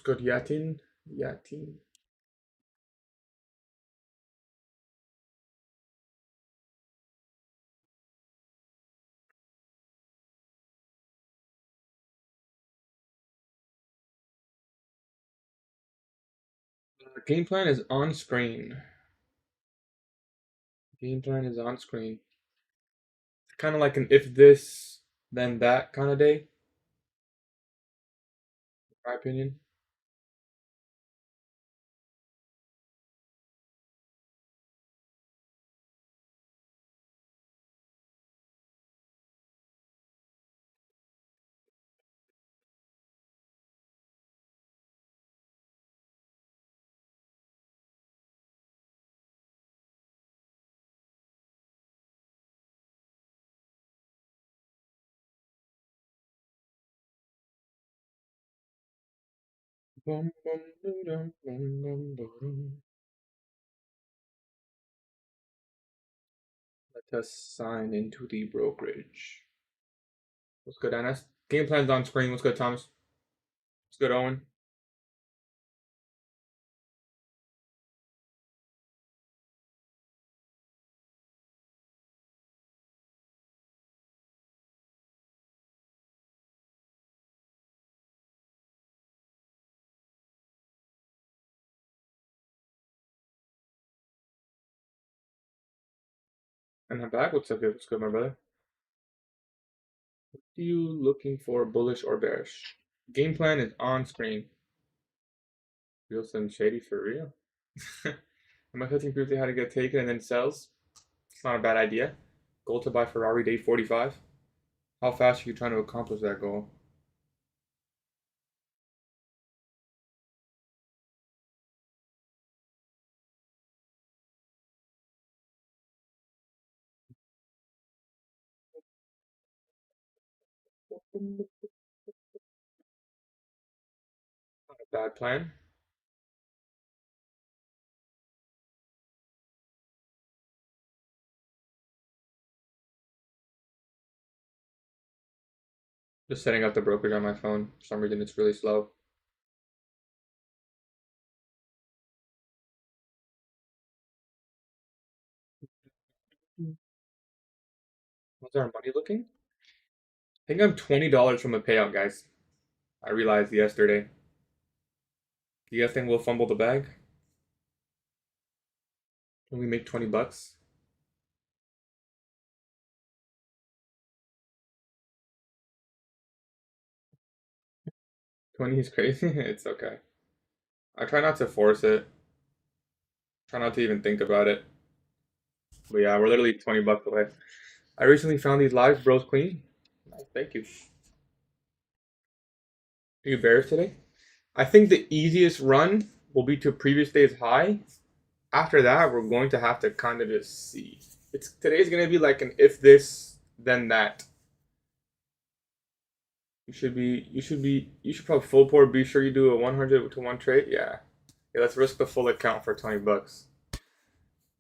good, Yatin? Yatin. The game plan is on screen. Game plan is on screen. Kind of like an if this, then that kind of day, in my opinion. Bum, bum, dum, bum, bum, bum. Let us sign into the brokerage. What's good, Anas? Game plan's on screen. What's good, Thomas? What's good, Owen? And I'm back. What's up, good? What's good, my brother? What are you looking for, bullish or bearish? Game plan is on screen. Real Slim Shady for real. Am I coaching people how to get taken and then sells? It's not a bad idea. Goal to buy Ferrari day 45. How fast are you trying to accomplish that goal? Not a bad plan. Just setting up the brokerage on my phone. For some reason, it's really slow. How's our money looking? I think I'm $20 from a payout, guys. I realized yesterday. Do you guys think we'll fumble the bag? Can we make 20 bucks? 20 is crazy. It's okay. I try not to force it. Try not to even think about it. But yeah, we're literally 20 bucks away. I recently found these lives, bros clean. Nice, thank you. Are you bearish today? I think the easiest run will be to previous day's high. After that, we're going to have to kind of just see. Today's gonna be like an if this, then that. You should probably full port. Be sure you do a 100 to 1 trade. Yeah. Yeah, let's risk the full account for 20 bucks.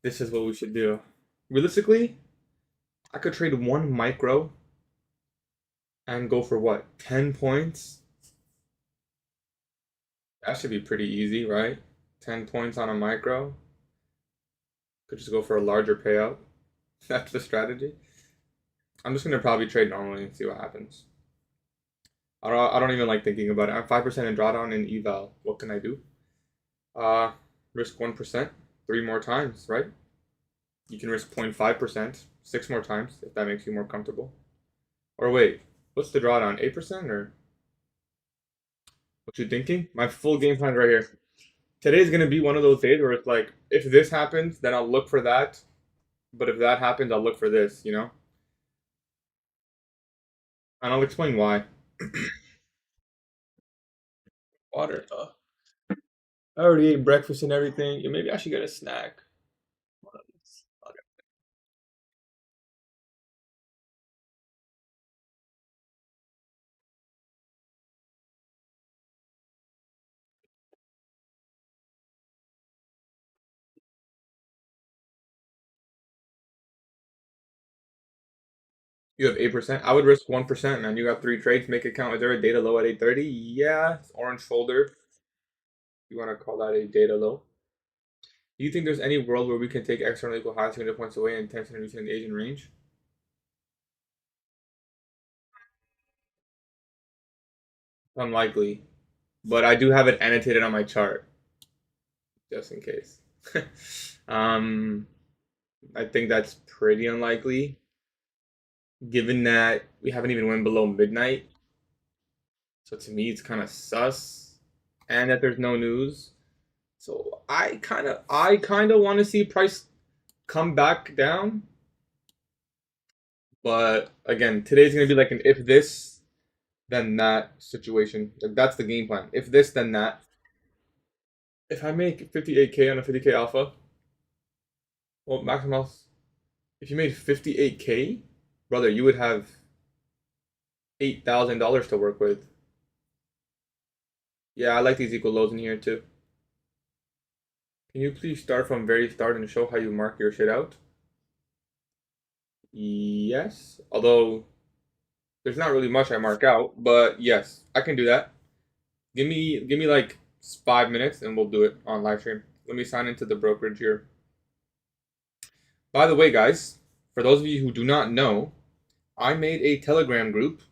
This is what we should do. Realistically, I could trade one micro and go for what? 10 points? That should be pretty easy, right? 10 points on a micro. Could just go for a larger payout. That's the strategy. I'm just gonna probably trade normally and see what happens. I don't even like thinking about it. I'm 5% in drawdown in eval. What can I do? Uh, risk 1%, 3 more times, right? You can risk 0.5%, 6 more times if that makes you more comfortable. Or wait, what's the drawdown? 8% or what you thinking? My full game plan right here. Today's gonna be one of those days where it's like, if this happens, then I'll look for that. But if that happens, I'll look for this, And I'll explain why. Water. I already ate breakfast and everything. Yeah, maybe I should get a snack. Okay. You have 8%. I would risk 1%, man. You got 3 trades. Make it count. Is there a data low at 8:30? Yeah. It's orange folder. You want to call that a data low? Do you think there's any world where we can take external equal highs 200 points away and tension reaching the Asian range? Unlikely, but I do have it annotated on my chart just in case. um, I think that's pretty unlikely, given that we haven't even went below midnight. So to me, it's kind of sus, and that there's no news. So I kind of want to see price come back down, but again, today's gonna be like an if this then that situation. Like that's the game plan. If this then that. If I make 58K on a 50K alpha, well, maximum loss. If you made 58K, brother, you would have $8,000 to work with. Yeah, I like these equal lows in here too. Can you please start from very start and show how you mark your shit out? Yes, although there's not really much I mark out, but yes, I can do that. Give me like 5 minutes and we'll do it on live stream. Let me sign into the brokerage here. By the way, guys, for those of you who do not know, I made a Telegram group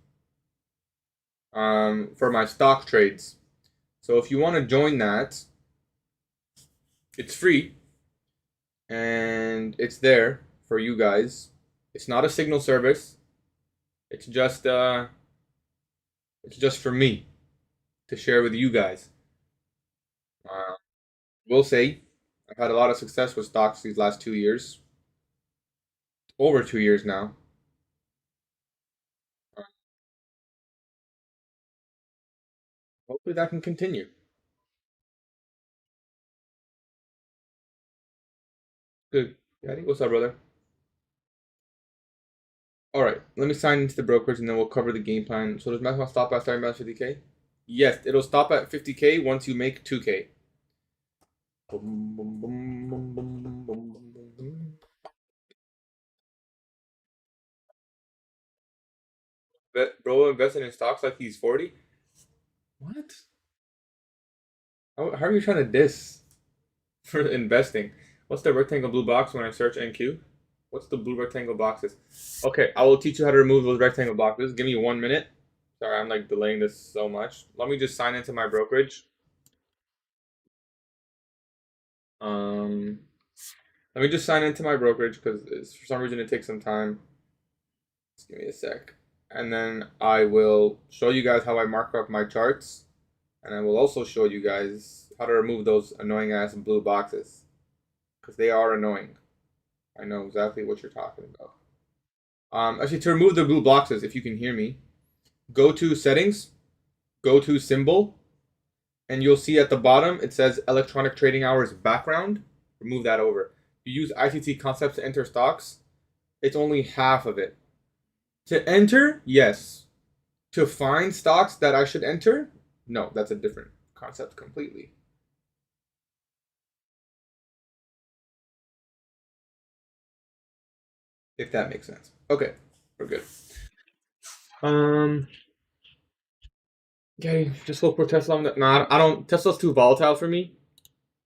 for my stock trades. So if you want to join that, it's free and it's there for you guys. It's not a signal service. It's just for me to share with you guys. Will say I've had a lot of success with stocks these last 2 years, over 2 years now. Hopefully that can continue. Good. Daddy, what's up, brother? All right, let me sign into the brokerage and then we'll cover the game plan. So does maximum stop at starting balance 50K? Yes, it'll stop at 50K once you make 2K. Bro invested in stocks like he's 40? What? How are you trying to diss for investing? What's the rectangle blue box when I search NQ? What's the blue rectangle boxes? Okay, I will teach you how to remove those rectangle boxes. Give me 1 minute. Sorry, I'm like delaying this so much. Let me just sign into my brokerage. Um, Let me just sign into my brokerage because for some reason it takes some time. Just give me a sec. And then I will show you guys how I mark up my charts. And I will also show you guys how to remove those annoying ass blue boxes. Because they are annoying. I know exactly what you're talking about. Actually, to remove the blue boxes, if you can hear me, go to settings, go to symbol, and you'll see at the bottom it says electronic trading hours background. Remove that over. You use ICT concepts to enter stocks, it's only half of it. To enter, yes. To find stocks that I should enter, no, that's a different concept completely. If that makes sense. Okay, we're good. Okay, just look for Tesla. No, I don't. Tesla's too volatile for me,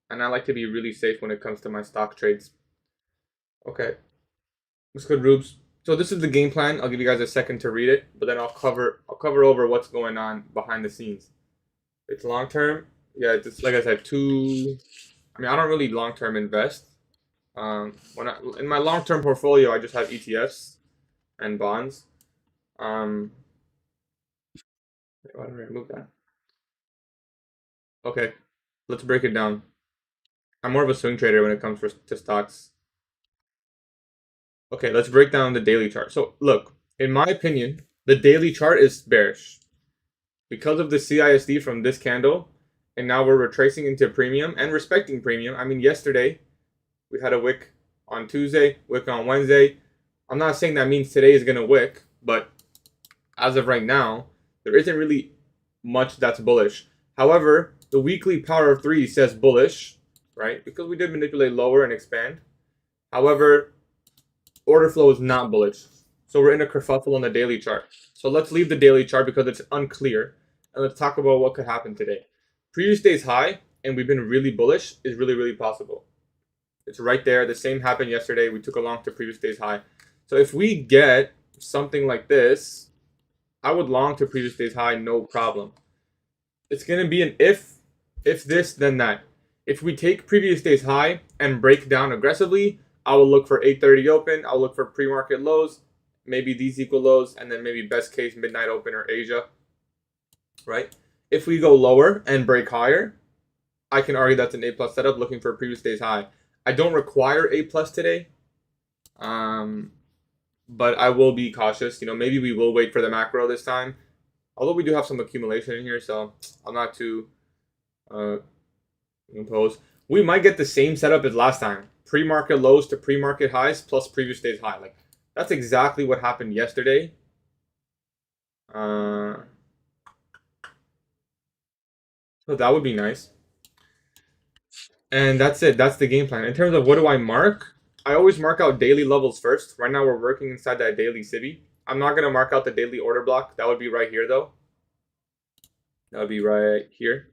and I like to be really safe when it comes to my stock trades. Okay, that's good, Rubes. So this is the game plan. I'll give you guys a second to read it, but then I'll cover over what's going on behind the scenes. It's long term. Yeah, it's like I said, I mean, I don't really long term invest. In my long term portfolio, I just have ETFs and bonds. Why did I remove that? Okay, let's break it down. I'm more of a swing trader when it comes to stocks. Okay, let's break down the daily chart. So look, in my opinion, the daily chart is bearish because of the CISD from this candle, and now we're retracing into premium and respecting premium. I mean, yesterday we had a wick on Tuesday, wick on Wednesday. I'm not saying that means today is going to wick, but as of right now, there isn't really much that's bullish. However, the weekly power of 3 says bullish, right? Because we did manipulate lower and expand. However, order flow is not bullish. So we're in a kerfuffle on the daily chart. So let's leave the daily chart because it's unclear. And let's talk about what could happen today. Previous day's high and we've been really bullish is really, really possible. It's right there. The same happened yesterday. We took a long to previous day's high. So if we get something like this, I would long to previous day's high, no problem. It's going to be an if this, then that. If we take previous day's high and break down aggressively, I will look for 8:30 open. I'll look for pre-market lows, maybe these equal lows, and then maybe best case midnight open or Asia, right? If we go lower and break higher, I can argue that's an A plus setup looking for a previous day's high. I don't require A plus today, but I will be cautious. Maybe we will wait for the macro this time. Although we do have some accumulation in here, so I'm not too imposed. We might get the same setup as last time. Pre-market lows to pre-market highs plus previous day's high. Like, that's exactly what happened yesterday. So that would be nice. And that's it. That's the game plan. In terms of what do I mark, I always mark out daily levels first. Right now we're working inside that daily civvy. I'm not going to mark out the daily order block. That would be right here, though. That would be right here.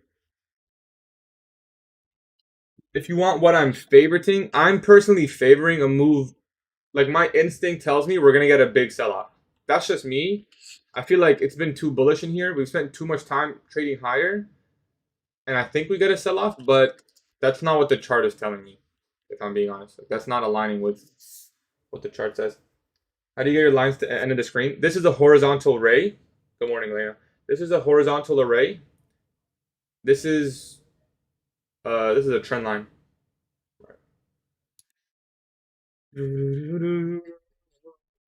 If you want what I'm favoriting, I'm personally favoring a move. Like, my instinct tells me we're going to get a big sell-off. That's just me. I feel like it's been too bullish in here. We've spent too much time trading higher. And I think we get a sell-off, but that's not what the chart is telling me, if I'm being honest. Like, that's not aligning with what the chart says. How do you get your lines to end of the screen? This is a horizontal array. Good morning, Elena. This is a horizontal array. This is a trend line.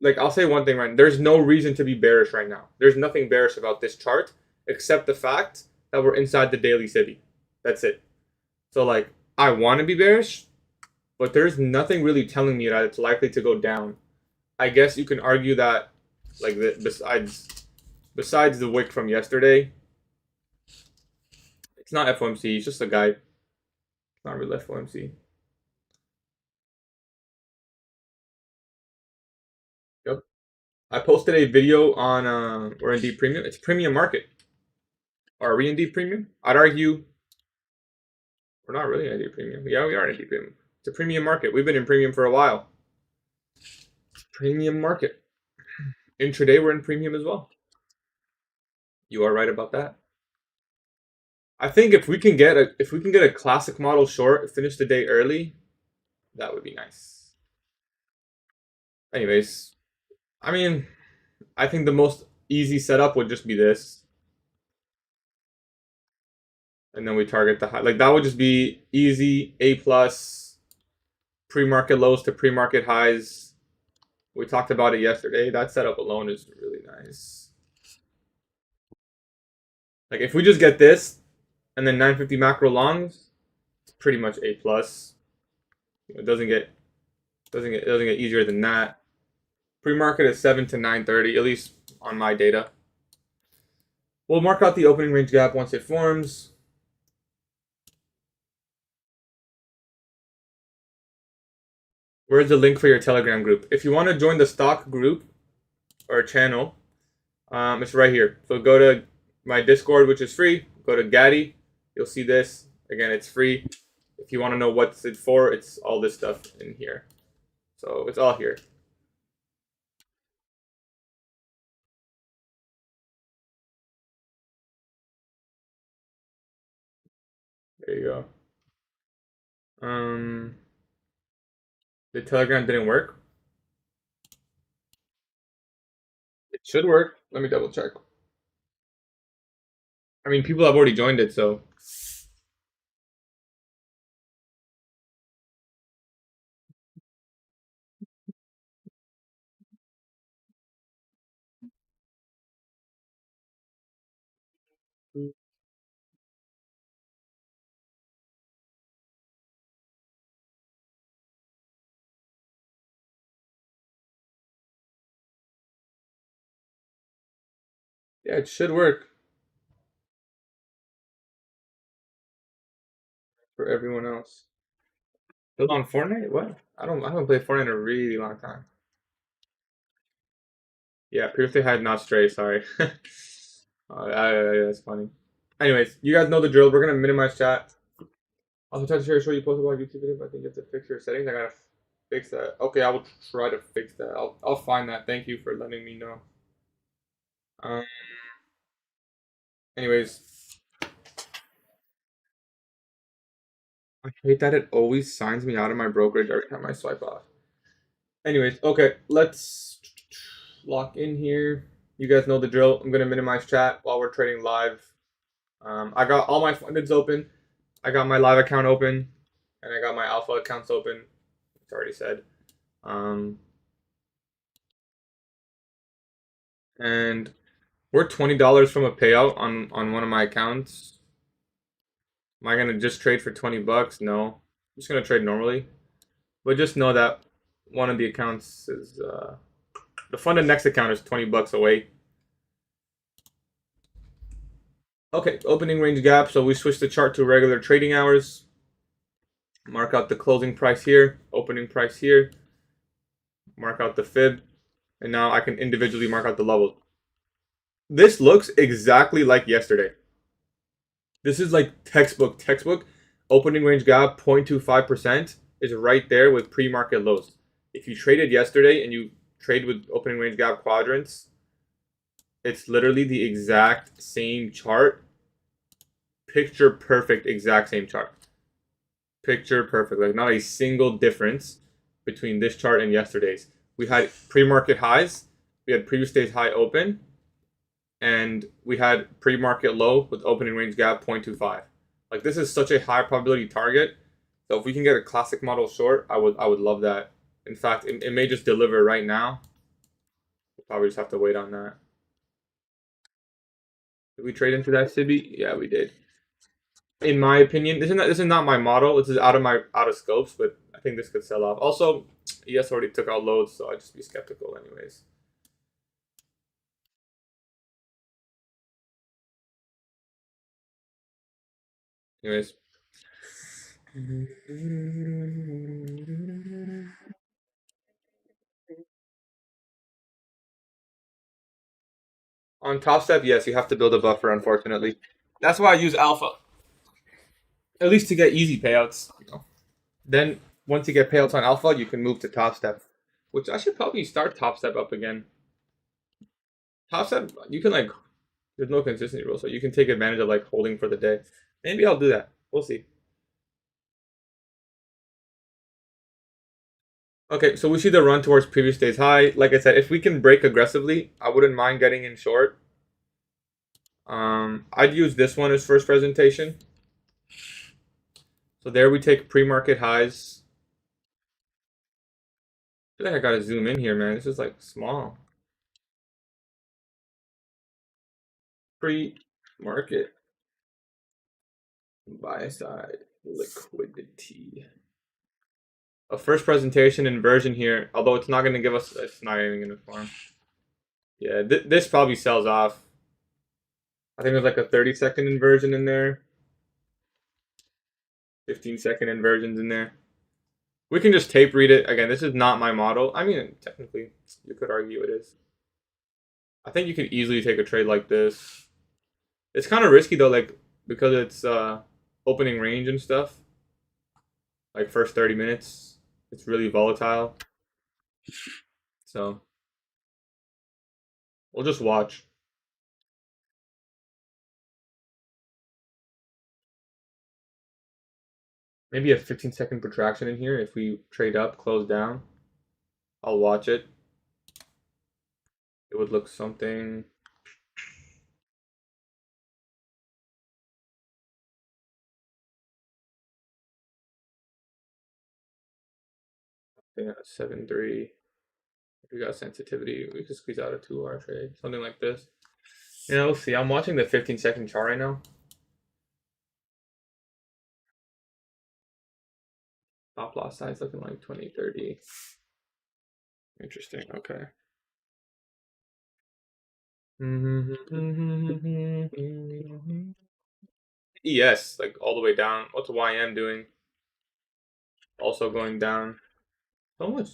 Like, I'll say one thing, right? There's no reason to be bearish right now. There's nothing bearish about this chart except the fact that we're inside the daily civvy. That's it. So, like, I want to be bearish, but there's nothing really telling me that it's likely to go down. I guess you can argue that, like, besides the wick from yesterday, it's not FOMC. It's just a guide. It's not really FOMC. Yep. I posted a video on we're in deep premium. It's premium market. Are we in deep premium? I'd argue we're not really in a deep premium. Yeah, we are in a deep premium. It's a premium market. We've been in premium for a while. Premium market. Intraday, we're in premium as well. You are right about that. I think if we can get a classic model short, finish the day early, that would be nice. Anyways, I mean, I think the most easy setup would just be this. And then we target the high. Like, that would just be easy, A plus, pre-market lows to pre-market highs. We talked about it yesterday. That setup alone is really nice. Like, if we just get this, and then 950 macro longs, it's pretty much A plus. It doesn't get easier than that. Pre-market is 7 to 930, at least on my data. We'll mark out the opening range gap once it forms. Where's the link for your Telegram group? If you want to join the stock group or channel, it's right here. So go to my Discord, which is free. Go to Gatie. You'll see this. Again, it's free. If you want to know what's it for, it's all this stuff in here. So it's all here. There you go. The Telegram didn't work. It should work. Let me double check. I mean, people have already joined it, so. Yeah, it should work for everyone else. Still on Fortnite? What? I haven't played Fortnite in a really long time. Yeah, previously had not stray, sorry. That's funny. Anyways, you guys know the drill. We're gonna minimize chat. Also, tried to show you posted about YouTube video, but I think you have to fix your settings. I gotta fix that. Okay, I will try to fix that. I'll find that. Thank you for letting me know. Um, anyways, I hate that it always signs me out of my brokerage every time I swipe off. Anyways, okay, let's lock in here. You guys know the drill. I'm gonna minimize chat while we're trading live. I got all my fundeds open. I got my live account open, and I got my alpha accounts open. It's already said. And we're $20 from a payout on one of my accounts. Am I gonna just trade for 20 bucks? No, I'm just gonna trade normally. But just know that one of the accounts is the funded next account is 20 bucks away. Okay, opening range gap. So we switch the chart to regular trading hours. Mark out the closing price here, opening price here. Mark out the fib, and now I can individually mark out the levels. This looks exactly like yesterday. This is like textbook. Opening range gap 0.25% is right there with pre-market lows. If you traded yesterday and you trade with opening range gap quadrants, it's literally the exact same chart. Picture perfect, exact same chart. Picture perfect. Like not a single difference between this chart and yesterday's. We had pre-market highs. We had previous day's high open. And we had pre-market low with opening range gap 0.25. Like this is such a high probability target. So if we can get a classic model short, I would love that. In fact, it may just deliver right now. We'll probably just have to wait on that. Did we trade into that Sibi? Yeah, we did. In my opinion, this is not my model. This is out of scopes, but I think this could sell off. Also, ES already took out loads, so I'd just be skeptical anyways. Anyways. On Top Step, yes, you have to build a buffer, unfortunately. That's why I use Alpha. At least to get easy payouts. Then once you get payouts on Alpha, you can move to Top Step. Which I should probably start Top Step up again. Top Step, you can like, there's no consistency rule, so you can take advantage of like holding for the day. Maybe I'll do that. We'll see. Okay, so we see the run towards previous day's high. Like I said, if we can break aggressively, I wouldn't mind getting in short. I'd use this one as first presentation. So there we take pre-market highs. I feel like I gotta zoom in here, man. This is like small. Pre-market buy side liquidity. A first presentation inversion here, although it's not gonna give us. It's not even gonna form. Yeah, this probably sells off. I think there's like a 30-second inversion in there. 15-second inversions in there. We can just tape read it. Again, this is not my model. I mean, technically, you could argue it is. I think you can easily take a trade like this. It's kind of risky though, like because it's opening range and stuff. Like first 30 minutes, it's really volatile. So we'll just watch. Maybe a 15-second protraction in here if we trade up, close down. I'll watch it. It would look something. Yeah, 7-3. If we got sensitivity, we could squeeze out a 2-hour trade. Something like this. Yeah, we'll see. I'm watching the 15-second chart right now. Stop loss size looking like 20-30. Interesting. Okay. ES, like all the way down. What's YM doing? Also going down. So much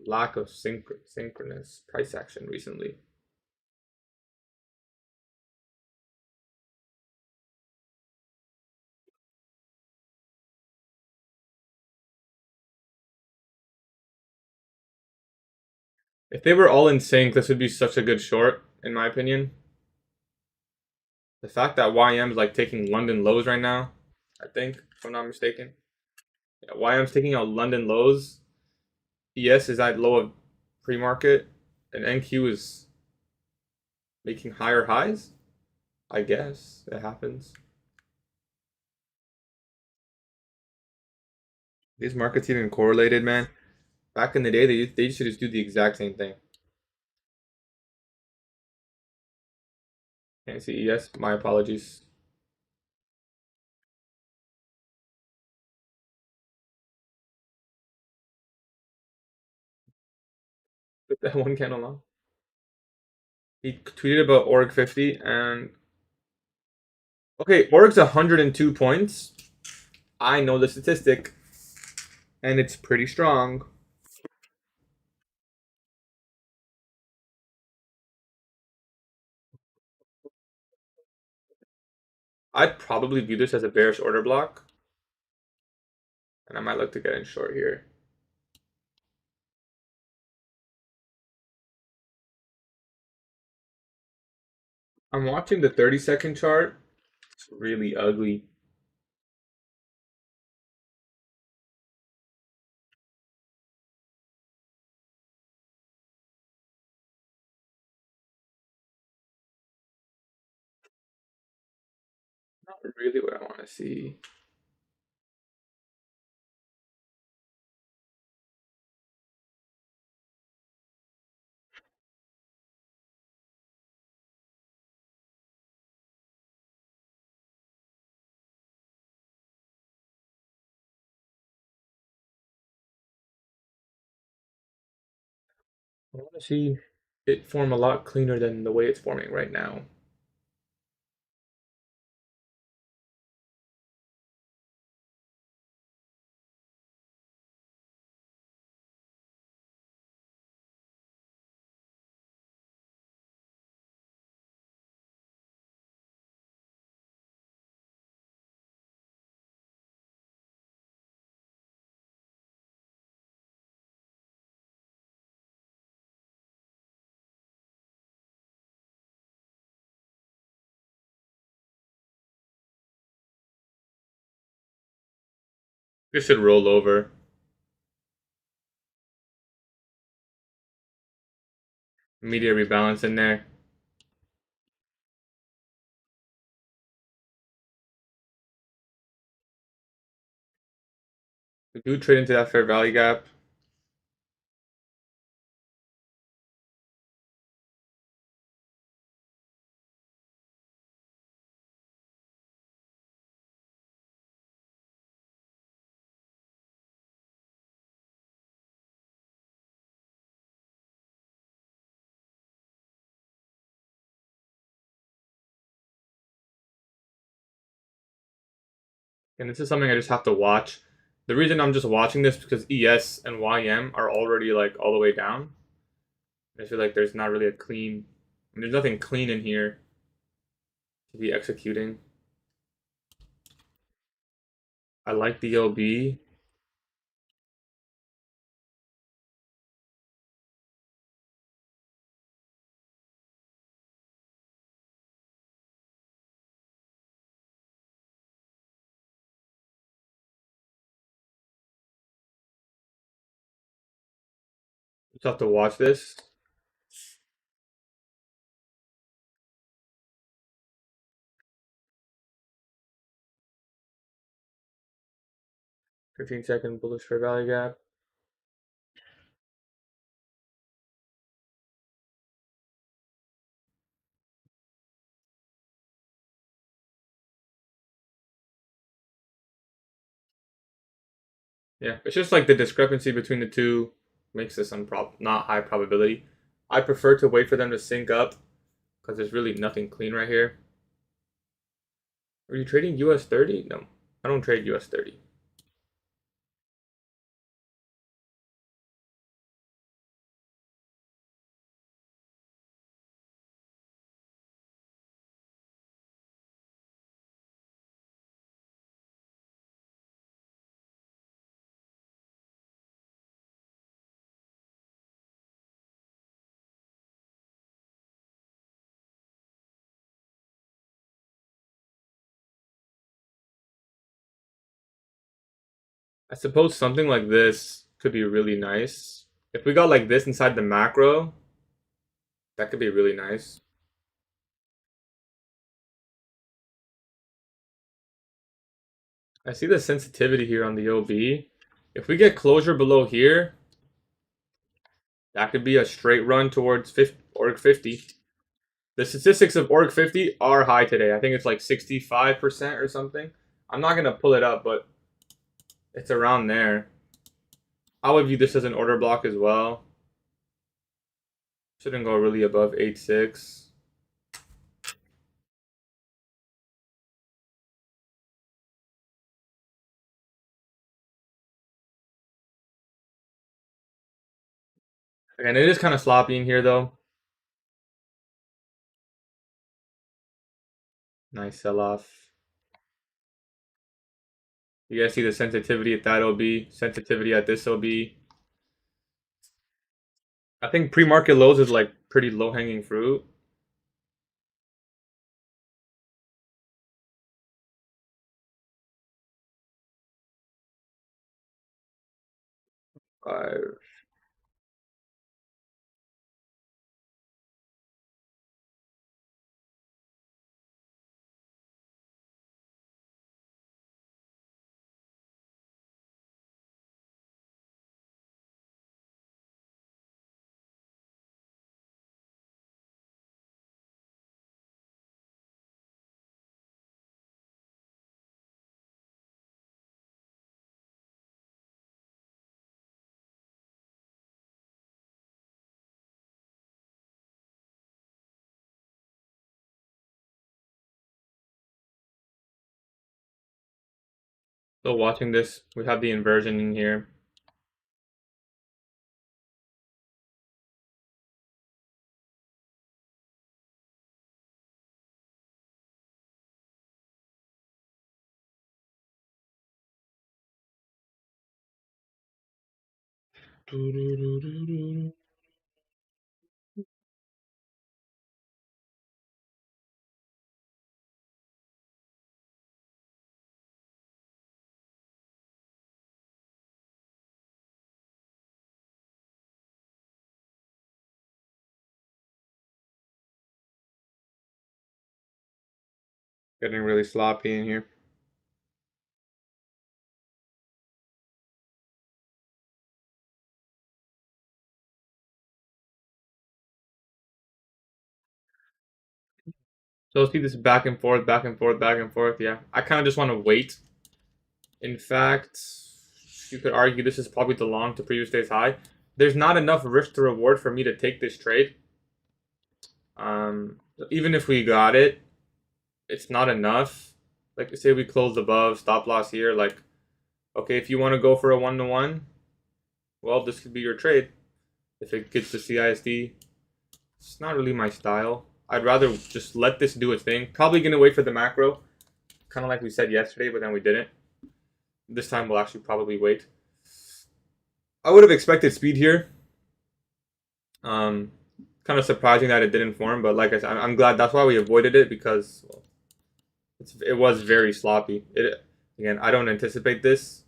lack of synchronous price action recently. If they were all in sync, this would be such a good short, in my opinion. The fact that YM's like taking London lows right now, I think, if I'm not mistaken. Yeah, YM's taking out London lows. ES is at low of pre-market, and NQ is making higher highs. I guess it happens. These markets even correlated, man. Back in the day, they used to just do the exact same thing. Can't see ES. My apologies. Put that one candle on. He tweeted about Org 50 and okay, Org's 102 points. I know the statistic, and it's pretty strong. I'd probably view this as a bearish order block, and I might look to get in short here. I'm watching the 30-second chart. It's really ugly. Not really what I want to see. I want to see it form a lot cleaner than the way it's forming right now. This should roll over. Immediate rebalance in there. We do trade into that fair value gap. And this is something I just have to watch. The reason I'm just watching this is because ES and YM are already like all the way down. I feel like there's not really a clean, there's nothing clean in here to be executing. I like the OB. Just have to watch this. Fifteen-second bullish fair value gap. Yeah, it's just like the discrepancy between the two makes this not high probability. I prefer to wait for them to sync up because there's really nothing clean right here. Are you trading US 30? No, I don't trade US 30. I suppose something like this could be really nice. If we got like this inside the macro, that could be really nice. I see the sensitivity here on the OB. If we get closure below here, that could be a straight run towards 50, org 50. The statistics of org 50 are high today. I think it's like 65% or something. I'm not going to pull it up, but it's around there. I would view this as an order block as well. Shouldn't go really above 8.6. And it is kind of sloppy in here though. Nice sell off. You guys see the sensitivity at that OB, sensitivity at this OB. I think pre-market lows is like pretty low-hanging fruit. Five. So watching this, we have the inversion in here. Getting really sloppy in here. So see this back and forth, back and forth, back and forth. Yeah, I kind of just want to wait. In fact, you could argue this is probably the long to previous day's high. There's not enough risk to reward for me to take this trade. Even if we got it, it's not enough. Like say we closed above, stop loss here. Like, okay, if you want to go for a 1-to-1, well, this could be your trade. If it gets to CISD, it's not really my style. I'd rather just let this do its thing. Probably gonna wait for the macro, kind of like we said yesterday, but then we didn't. This time we'll actually probably wait. I would have expected speed here. Kind of surprising that it didn't form, but like I said, I'm glad. That's why we avoided it because well, it was very sloppy. Again, I don't anticipate this,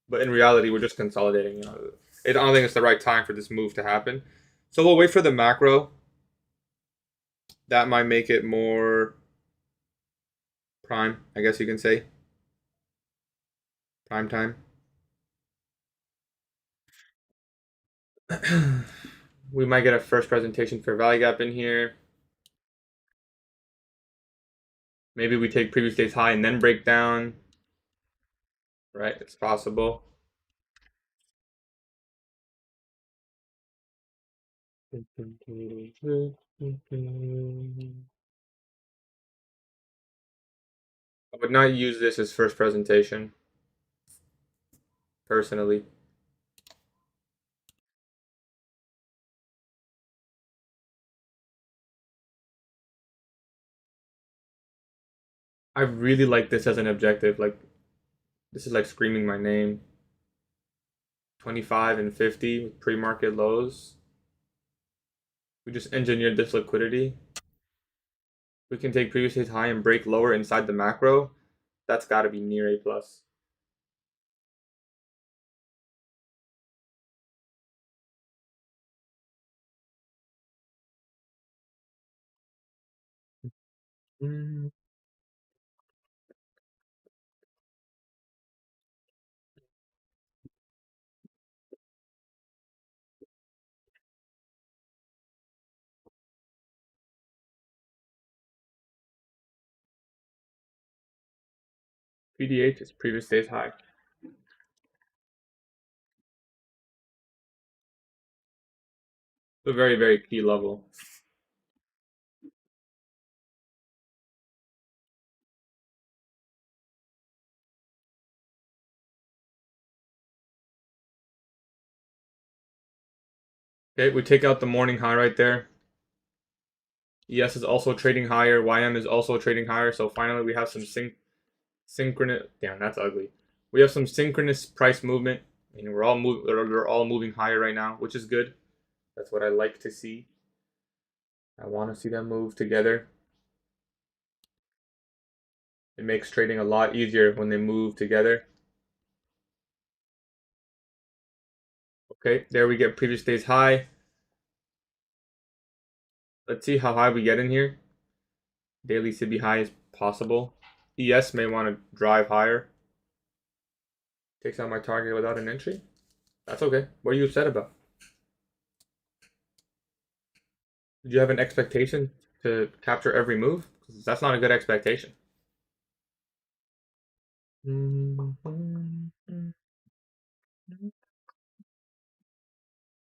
but in reality, we're just consolidating. I don't think it's the right time for this move to happen. So we'll wait for the macro. That might make it more prime, I guess you can say. Prime time. We might get a first presentation for value gap in here. Maybe we take previous day's high and then break down. Right, it's possible. I would not use this as first presentation, personally. I really like this as an objective. Like, this is like screaming my name. 25 and 50 with pre-market lows. We just engineered this liquidity. We can take previous day's high and break lower inside the macro. That's got to be near A plus. PDH is previous day's high. A very, very key level. Okay, we take out the morning high right there. ES is also trading higher. YM is also trading higher. So finally, we have some synchronous. Damn, that's ugly. We have some synchronous price movement. I mean, they're all moving higher right now, which is good. That's what I like to see. I want to see them move together. It makes trading a lot easier when they move together. Okay, there we get previous day's high. Let's see how high we get in here. Daily should be high as possible. ES may want to drive higher. Takes out my target without an entry. That's okay. What are you upset about? Did you have an expectation to capture every move? Because that's not a good expectation.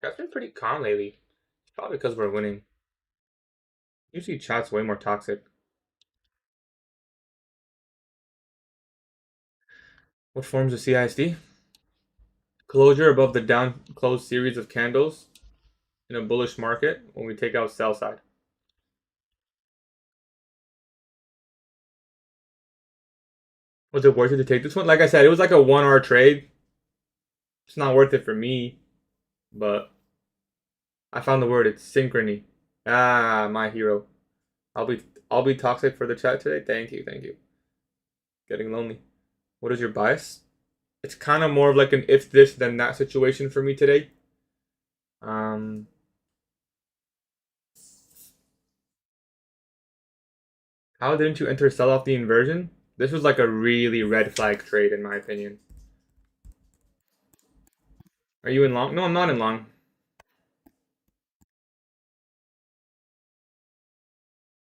That's been pretty calm lately. It's probably because we're winning. Usually chat's way more toxic. What forms of CISD? Closure above the down closed series of candles in a bullish market when we take out sell side. Was it worth it to take this one? Like I said, it was like a 1 hour trade. It's not worth it for me, but I found the word. It's synchrony. Ah, my hero. I'll be toxic for the chat today. Thank you, thank you. Getting lonely. What is your bias? It's kind of more of like an if this then that situation for me today. Um, how didn't you enter sell off the inversion? This was like a really red flag trade in my opinion. Are you in long? No, I'm not in long.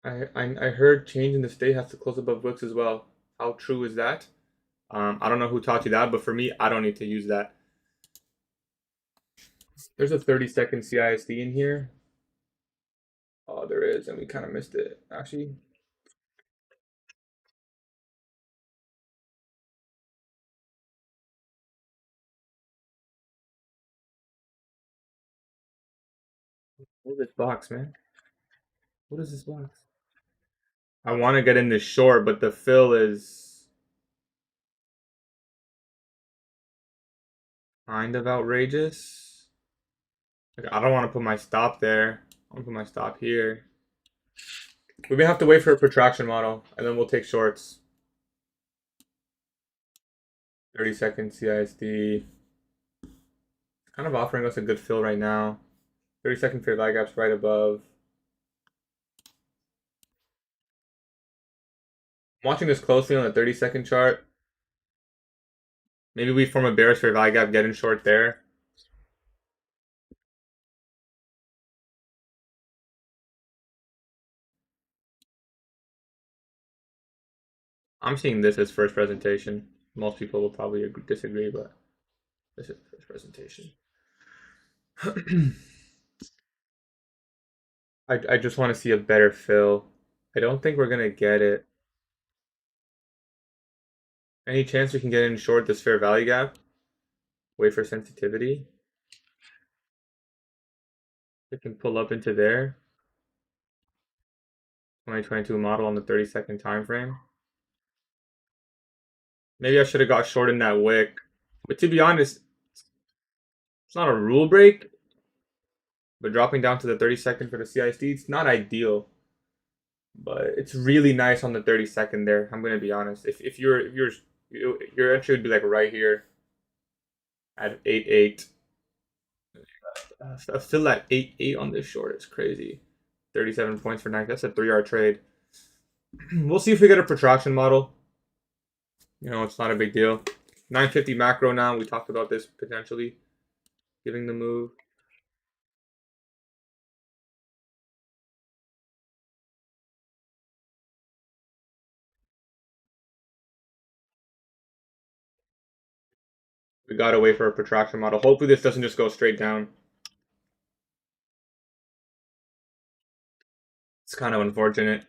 I heard change in the state has to close above wicks as well. How true is that? I don't know who taught you that, but for me, I don't need to use that. There's a 30-second CISD in here. Oh, there is, and we kind of missed it. Actually, what is this box, man? What is this box? I want to get in this short, but the fill is kind of outrageous. Like, I don't want to put my stop there. I want to put my stop here. We may have to wait for a protraction model, and then we'll take shorts. 30-second CISD. Kind of offering us a good fill right now. 30-second fair value gap's right above. I'm watching this closely on the 30-second chart. Maybe we form a bearish fair value gap, get in short there. I'm seeing this as first presentation. Most people will probably disagree, but this is first presentation. I just want to see a better fill. I don't think we're gonna get it. Any chance we can get in short this fair value gap? Wait for sensitivity. We can pull up into there. 2022 model on the 30-second time frame. Maybe I should have got short in that wick. But to be honest, it's not a rule break. But dropping down to the 30-second for the CISD, it's not ideal. But it's really nice on the 30-second there. I'm gonna be honest. If your entry would be like right here at 8.8. Still at 8.8 on this short. It's crazy. 37 points for 9. That's a 3-hour trade. We'll see if we get a protraction model. You know, it's not a big deal. 950 macro now. We talked about this potentially giving the move. We gotta wait for a protraction model. Hopefully this doesn't just go straight down. It's kind of unfortunate.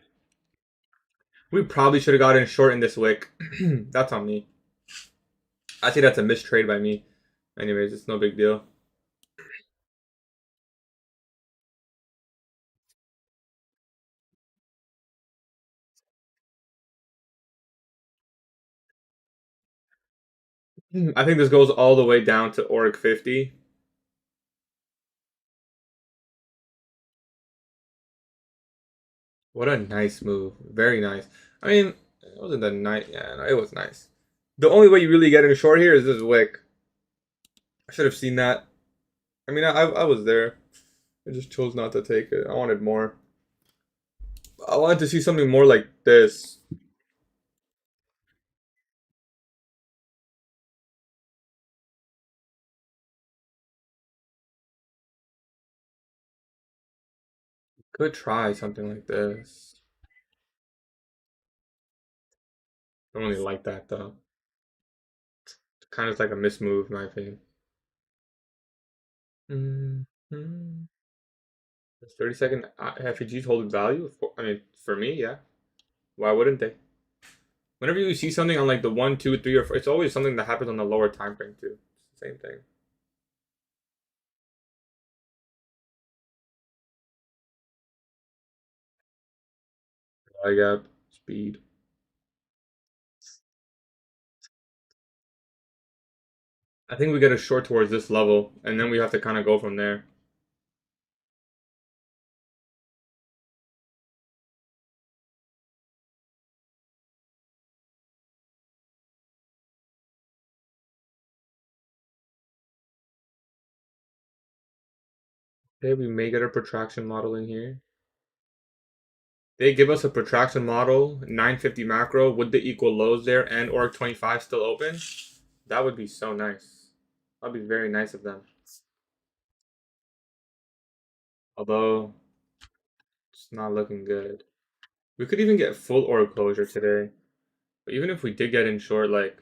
We probably should have gotten short in this wick. That's on me. I say that's a mistrade by me. Anyways, it's no big deal. I think this goes all the way down to org 50. What a nice move. Very nice. I mean, it wasn't that nice. Yeah, no, it was nice. The only way you really get in short here is this wick. I should have seen that. I mean, I was there. I just chose not to take it. I wanted more. I wanted to see something more like this. Could try something like this. I don't really like that though. It's kind of like a mismove, in my opinion. Mm-hmm. Does 30-second FEGs hold value? I mean, for me, yeah. Why wouldn't they? Whenever you see something on like the 1, 2, 3, or 4, it's always something that happens on the lower time frame too. It's the same thing. I got speed. I think we get a short towards this level, and then we have to kind of go from there. Okay, we may get a protraction model in here. They give us a protraction model, 950 macro with the equal lows there, and org 25 still open. That would be so nice. That'd be very nice of them. Although it's not looking good. We could even get full org closure today. But even if we did get in short, like,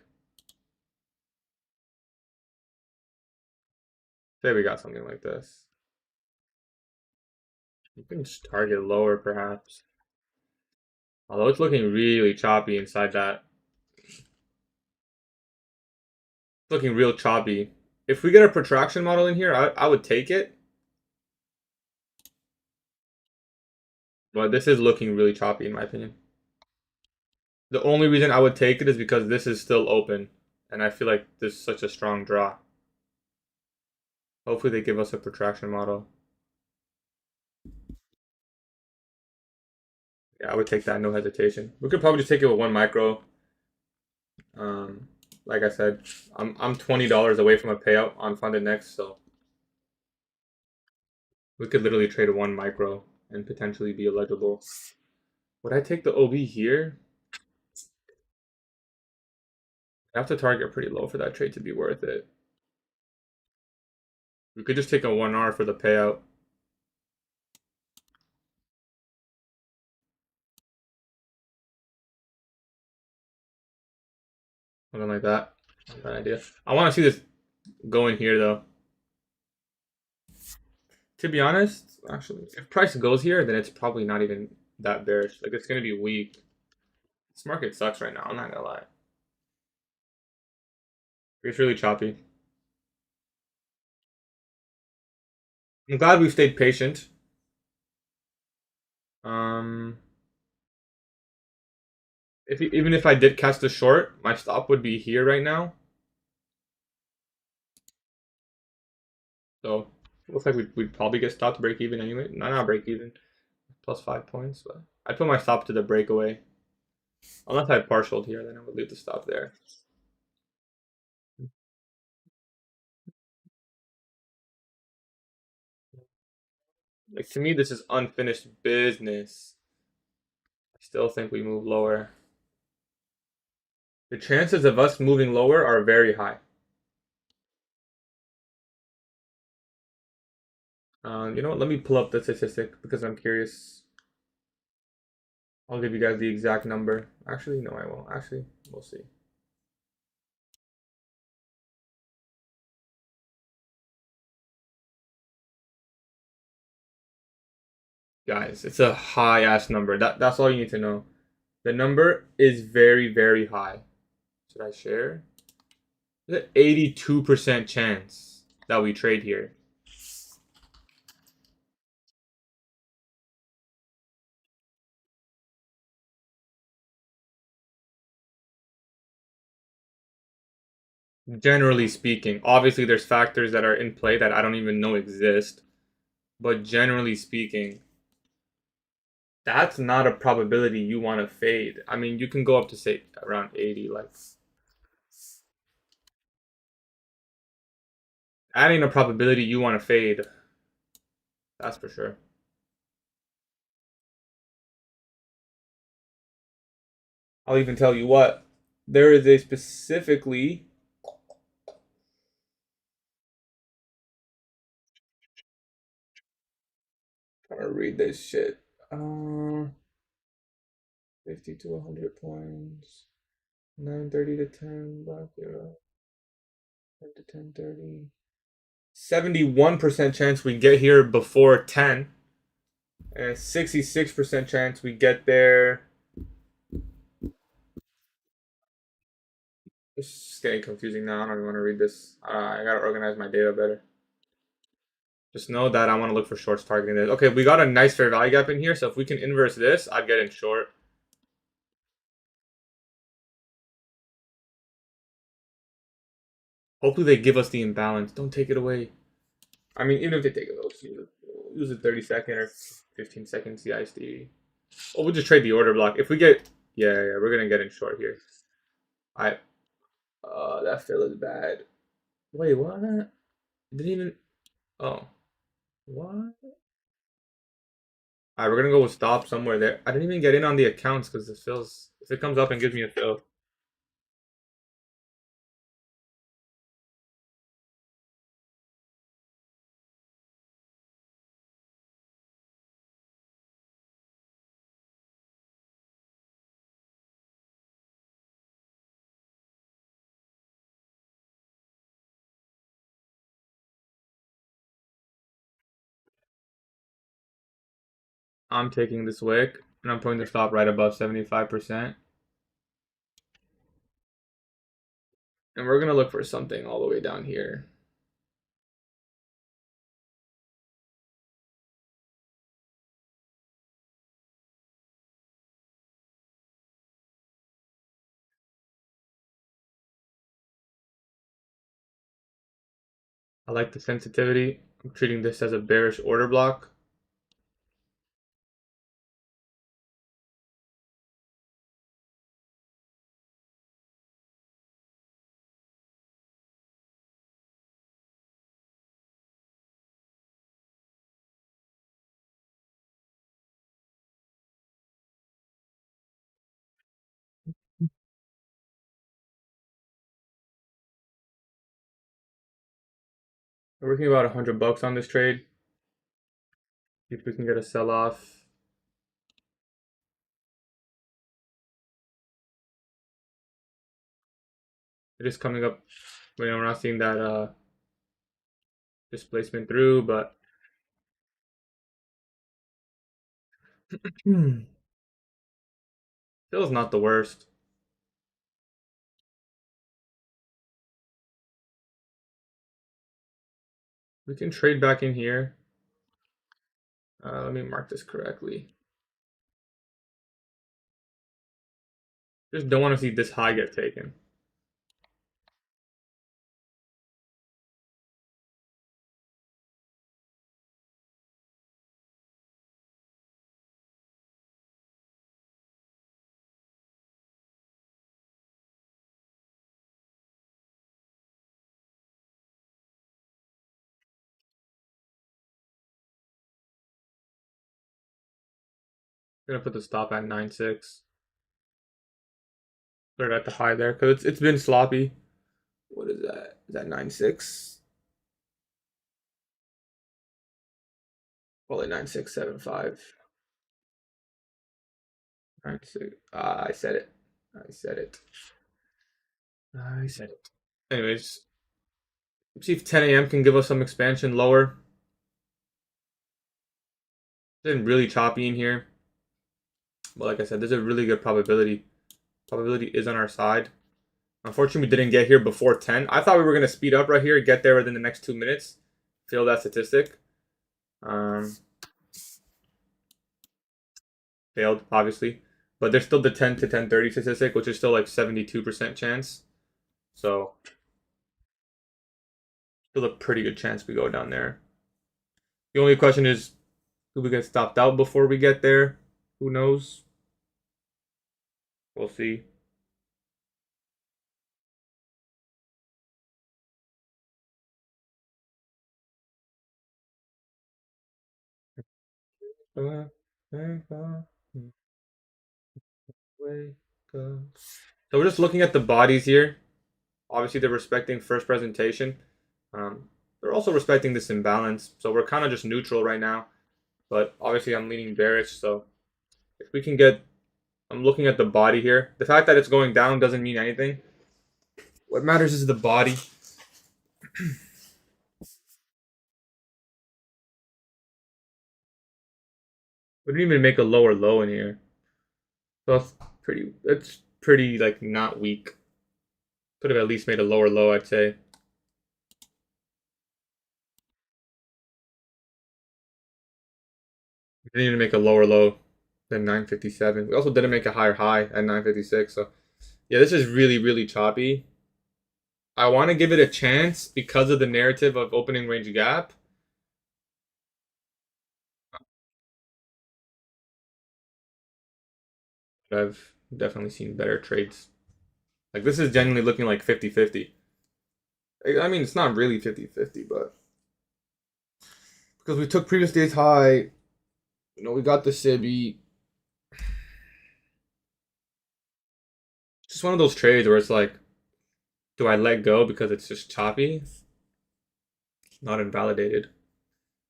say we got something like this. You can just target lower, perhaps. Although it's looking really choppy inside that. It's looking real choppy. If we get a protraction model in here, I would take it. But this is looking really choppy, in my opinion. The only reason I would take it is because this is still open. And I feel like this is such a strong draw. Hopefully they give us a protraction model. Yeah, I would take that, no hesitation. We could probably just take it with one micro. Um, like I said, I'm $20 away from a payout on funded next, so we could literally trade one micro and potentially be eligible. Would I take the OB here? I have to target pretty low for that trade to be worth it. We could just take a 1R for the payout. Something like that. Bad idea. I want to see this go in here though. To be honest, actually, if price goes here, then it's probably not even that bearish. Like it's gonna be weak. This market sucks right now. I'm not gonna lie. It's really choppy. I'm glad we stayed patient. Um, if even if I did cast a short, my stop would be here right now. So looks like we'd probably get stopped break even anyway. Not break even. Plus 5 points, but I'd put my stop to the breakaway. Unless I partialed here, then I would leave the stop there. Like to me, this is unfinished business. Still think we move lower. The chances of us moving lower are very high. You know what? Let me pull up the statistic because I'm curious. I'll give you guys the exact number. Actually, no, I won't. Actually, we'll see. Guys, it's a high ass number. That's all you need to know. The number is very, very high. Should I share? There's an 82% chance that we trade here. Generally speaking, obviously there's factors that are in play that I don't even know exist, but generally speaking, that's not a probability you want to fade. I mean, you can go up to say around 80, like that ain't a probability you want to fade. That's for sure. I'll even tell you what. There is a specifically trying to read this shit. 50 to 100 points. 9:30 to 10, Black Hero. 10 to 10:30. 71% chance we get here before 10. And 66% chance we get there. It's just getting confusing now. I don't even want to read this. I gotta organize my data better. Just know that I want to look for shorts targeting this. Okay, we got a nice fair value gap in here. So if we can inverse this, I'd get in short. Hopefully they give us the imbalance. Don't take it away. I mean, even if they take it, we'll use a 30-second or 15-second CISD. Oh, we'll just trade the order block. If we get, yeah, we're gonna get in short here. I, that fill is bad. Wait, what? Didn't even. Oh, what? Alright, we're gonna go with stop somewhere there. I didn't even get in on the accounts because this fills. If it comes up and gives me a fill, I'm taking this wick and I'm putting the stop right above 75%. And we're gonna look for something all the way down here. I like the sensitivity. I'm treating this as a bearish order block. We're working about $100 on this trade. See if we can get a sell off. It is coming up. You know, we're not seeing that displacement through, but still is not the worst. We can trade back in here. Let me mark this correctly. Just don't want to see this high get taken. Gonna put the stop at 9.6. Put it at the high there because it's been sloppy. What is that? Is that 9.6? Call it 9.675. 9.6. I said it. I said it. I said it. Anyways, see if 10 a.m. can give us some expansion lower. It's been really choppy in here. But like I said, there's a really good probability. Probability is on our side. Unfortunately, we didn't get here before 10. I thought we were going to speed up right here, get there within the next 2 minutes. Fail that statistic. Failed, obviously. But there's still the 10 to 10:30 statistic, which is still like 72% chance. So, still a pretty good chance we go down there. The only question is, do we get stopped out before we get there? Who knows? We'll see. So we're just looking at the bodies here. Obviously, they're respecting first presentation. They're also respecting this imbalance. So we're kind of just neutral right now. But obviously, I'm leaning bearish. So if we can get, I'm looking at the body here. The fact that it's going down doesn't mean anything. What matters is the body. We didn't even make a lower low in here. So it's pretty like not weak. Could have at least made a lower low, I'd say. We didn't even make a lower low than 957. We also didn't make a higher high at 956. So yeah, this is really, really choppy. I want to give it a chance because of the narrative of opening range gap. But I've definitely seen better trades. Like this is genuinely looking like 50-50. I mean, it's not really 50-50, but because we took previous day's high, we got the SIBI. Just one of those trades where it's like, do I let go because it's just choppy? It's not invalidated.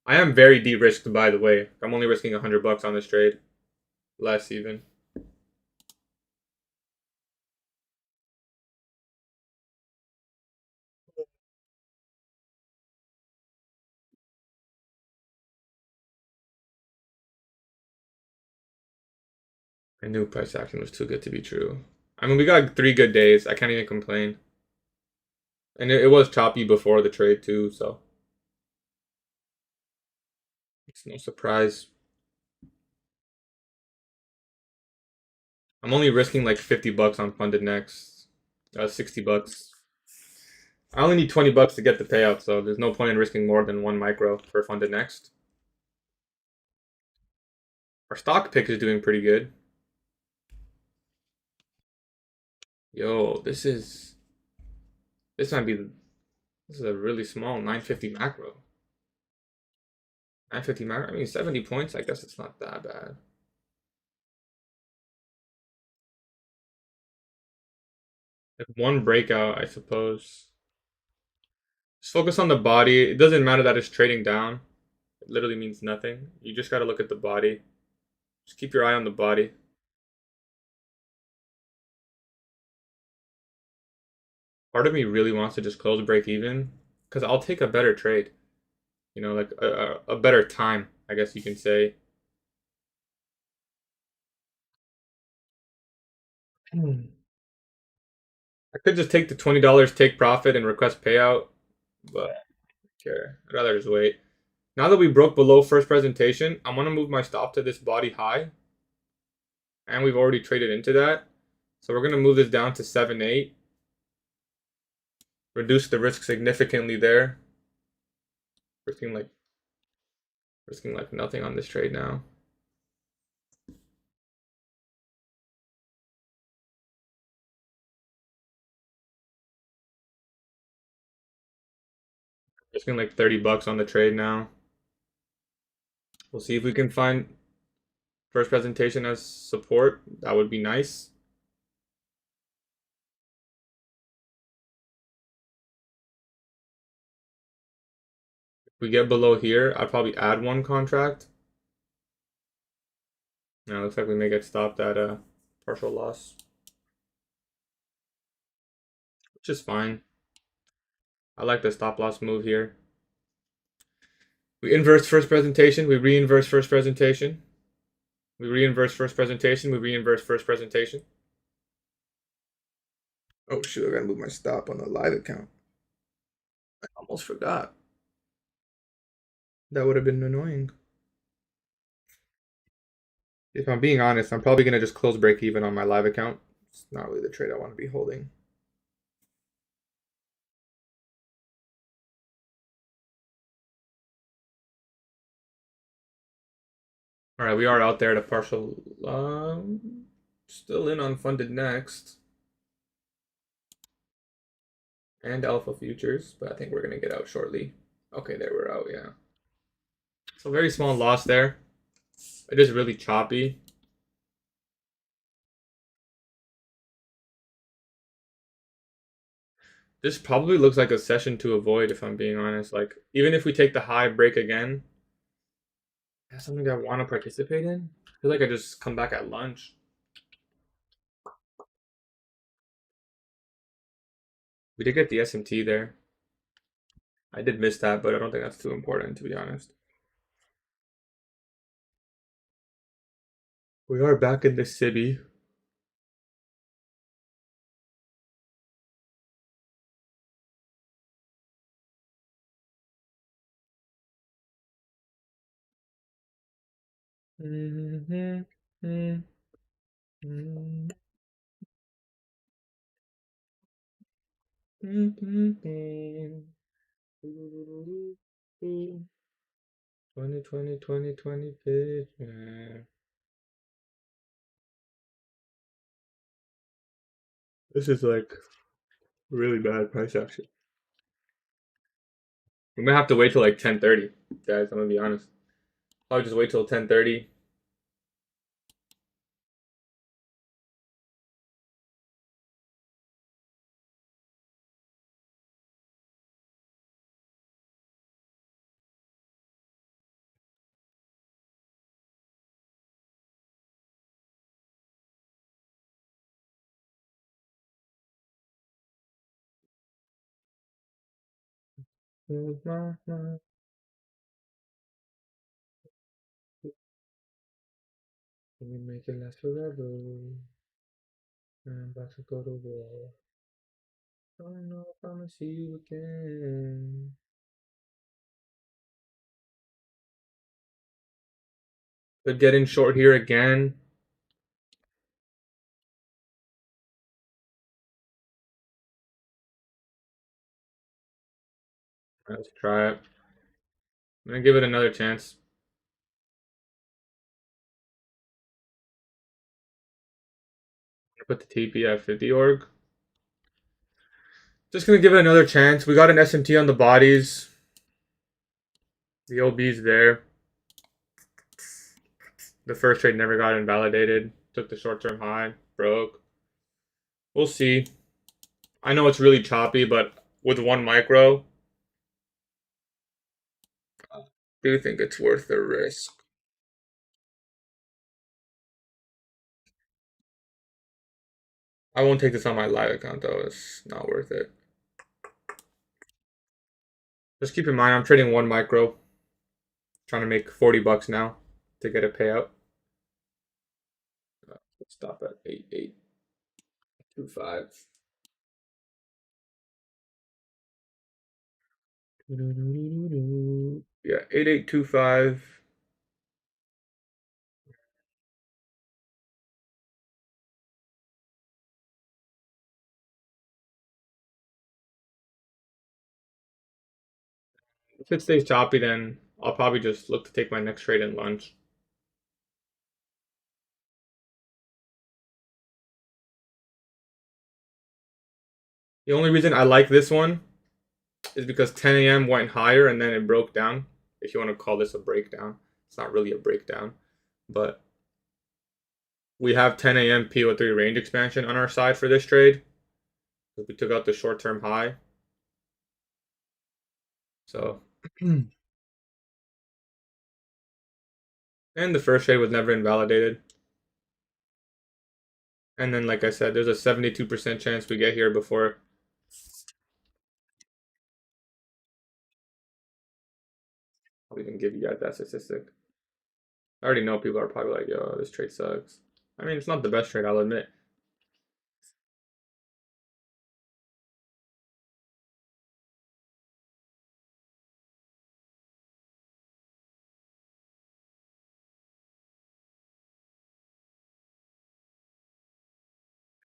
I am very de-risked, by the way. I'm only risking $100 on this trade. Less even. I knew price action was too good to be true. I mean, we got 3 good days. I can't even complain. And it was choppy before the trade too, so it's no surprise. I'm only risking like $50 on funded next. $60. I only need $20 to get the payout, so there's no point in risking more than 1 micro for funded next. Our stock pick is doing pretty good. Yo, this might be this is a really small 950 macro. 950 macro. I mean 70 points. I guess it's not that bad. Like one breakout, I suppose. Just focus on the body. It doesn't matter that it's trading down. It literally means nothing. You just gotta look at the body. Just keep your eye on the body. Part of me really wants to just close break even because I'll take a better trade. Like a better time, I guess you can say. I could just take the $20, take profit, and request payout, but I don't care. I'd rather just wait. Now that we broke below first presentation, I'm gonna move my stop to this body high, and we've already traded into that. So we're gonna move this down to 7.8. Reduce the risk significantly there. Risking like nothing on this trade now. Risking like $30 on the trade now. We'll see if we can find First presentation as support, that would be nice. If we get below here, I'd probably add one contract. Now looks like we may get stopped at a partial loss, which is fine. I like the stop loss move here. We inverse first presentation, we re-inverse first presentation. We re-inverse first presentation, we re-inverse first presentation. Oh shoot, I gotta move my stop on the live account. I almost forgot. That would have been annoying. If I'm being honest, I'm probably gonna just close break even on my live account. It's not really the trade I want to be holding. All right, we are out there at a partial. Still in unfunded next. And alpha futures, but I think we're gonna get out shortly. Okay, there we're out, yeah. So very small loss there. It is really choppy. This probably looks like a session to avoid if I'm being honest. Like, even if we take the high break again, that's something I want to participate in. I feel like I just come back at lunch. We did get the SMT there. I did miss that, but I don't think that's too important, to be honest. We are back in the city. Twenty pitch, man. This is like really bad price action. We might have to wait till like 10:30, guys. I'm gonna be honest. I'll just wait till 10:30. We make it last forever. I'm about to go to war. Don't know if I'm gonna see you again. Could get in short here again. Let's try it. I'm gonna give it another chance. Put the TP at 50 org. Just gonna give it another chance. We got an SMT on the bodies. The OB's there. The first trade never got invalidated. Took the short-term high. Broke. We'll see. I know it's really choppy, but with one micro, I do think it's worth the risk. I won't take this on my live account though. It's not worth it. Just keep in mind, I'm trading one micro. Trying to make 40 bucks now to get a payout. Let's stop at 8825. Yeah, 8825. If it stays choppy, then I'll probably just look to take my next trade in lunch. The only reason I like this one is because 10 a.m. went higher and then it broke down. If you want to call this a breakdown, it's not really a breakdown, but we have 10 a.m. PO3 range expansion on our side for this trade. We took out the short-term high. So, and the first trade was never invalidated. And then, like I said, there's a 72% chance we get here before. I'll even give you guys that statistic. I already know people are probably like, yo, this trade sucks. I mean, it's not the best trade, I'll admit.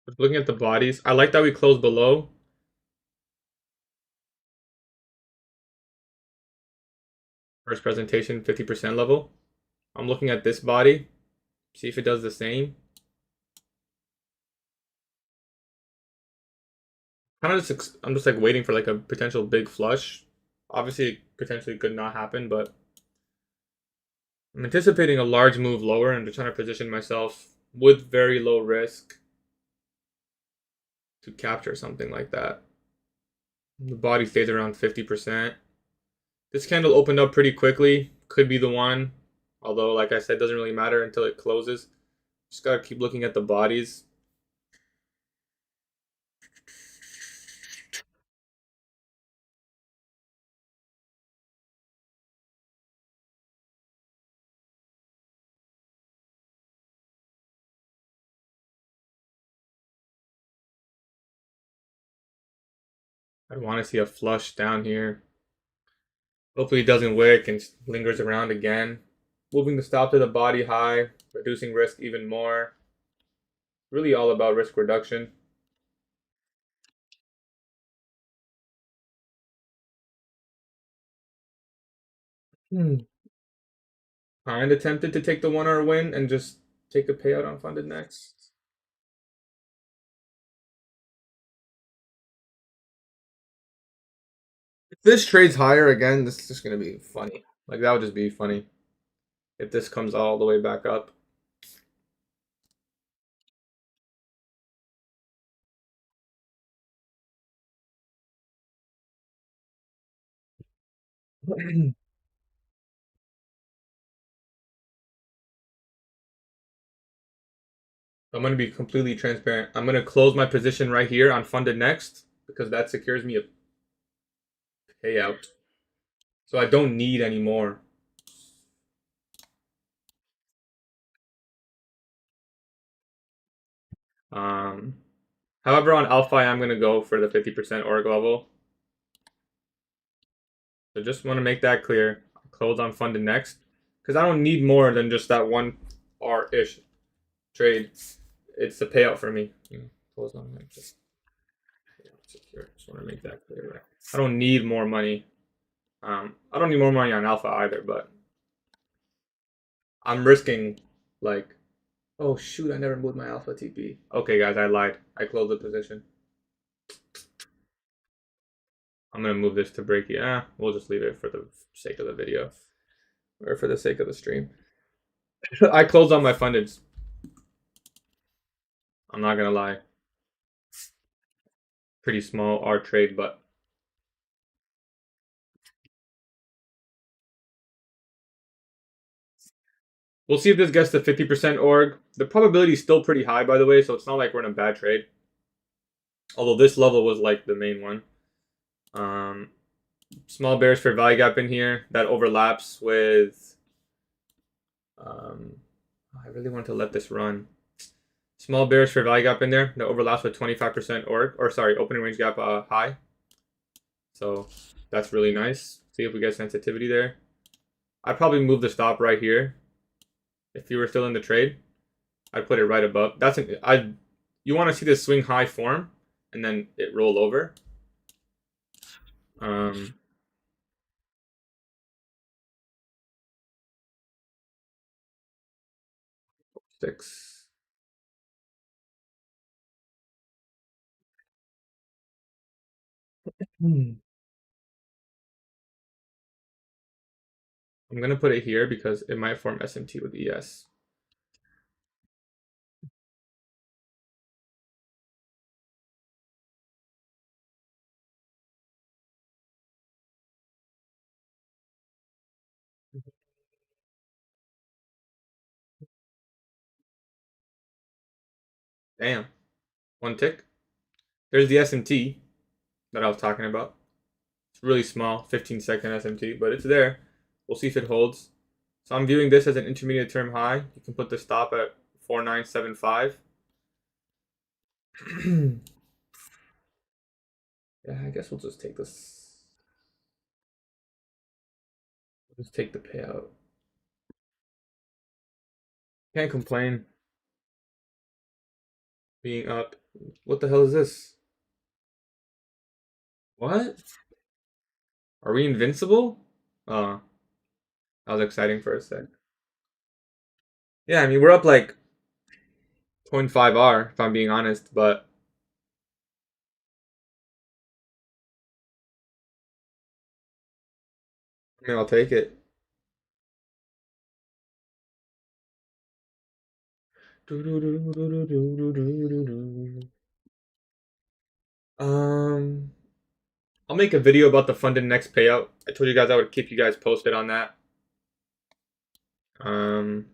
But looking at the bodies, I like that we closed below. First presentation, 50% level. I'm looking at this body, see if it does the same. Kind of just, I'm just like waiting for like a potential big flush. Obviously, it potentially could not happen, but I'm anticipating a large move lower and just trying to position myself with very low risk to capture something like that. The body stays around 50%. This candle opened up pretty quickly. Could be the one. Although, like I said, doesn't really matter until it closes. Just gotta keep looking at the bodies. I want to see a flush down here. Hopefully it doesn't wick and lingers around again. Moving the stop to the body high, reducing risk even more. Really all about risk reduction. Kind of tempted to take the 1 hour win and just take a payout on funded next. If this trades higher again, this is just going to be funny. Like, that would just be funny if this comes all the way back up. I'm going to be completely transparent. I'm going to close my position right here on funded next because that secures me a payout. So I don't need any more. Um, However, on alpha, I'm going to go for the 50% org level. So just want to make that clear. Close on funded next because I don't need more than just that 1R-ish trade. It's a payout for me. Close on like this. Secure. Just want to make that clear. Right? I don't need more money. I don't need more money on alpha either, but I'm risking like, oh shoot, I never moved my alpha TP. Okay, guys, I lied. I closed the position. I'm gonna move this to break. Yeah, we'll just leave it for the sake of the video or for the sake of the stream. I closed on my fundeds. I'm not gonna lie. Pretty small R trade, but we'll see if this gets to 50% org. The probability is still pretty high, by the way, so it's not like we're in a bad trade. Although this level was like the main one. Small bearish fair value gap in here that overlaps with. I really want to let this run. Small bearish fair value gap in there that overlaps with 25% org, or sorry, opening range gap high. So that's really nice. See if we get sensitivity there. I'd probably move the stop right here. If you were still in the trade, I'd put it right above. You want to see this swing high form and then it roll over. 6. I'm gonna put it here because it might form SMT with ES. Damn. One tick. There's the SMT that I was talking about. It's really small, 15-second SMT, but it's there. We'll see if it holds. So I'm viewing this as an intermediate term high. You can put the stop at 4975. Yeah, I guess we'll just take this. We'll just take the payout. Can't complain. Being up. What the hell is this? What? Are we invincible? Oh, that was exciting for a sec. Yeah, I mean, we're up like 0.5 R, if I'm being honest, but I mean, I'll take it. Um, I'll make a video about the funded next payout. I told you guys I would keep you guys posted on that. Um,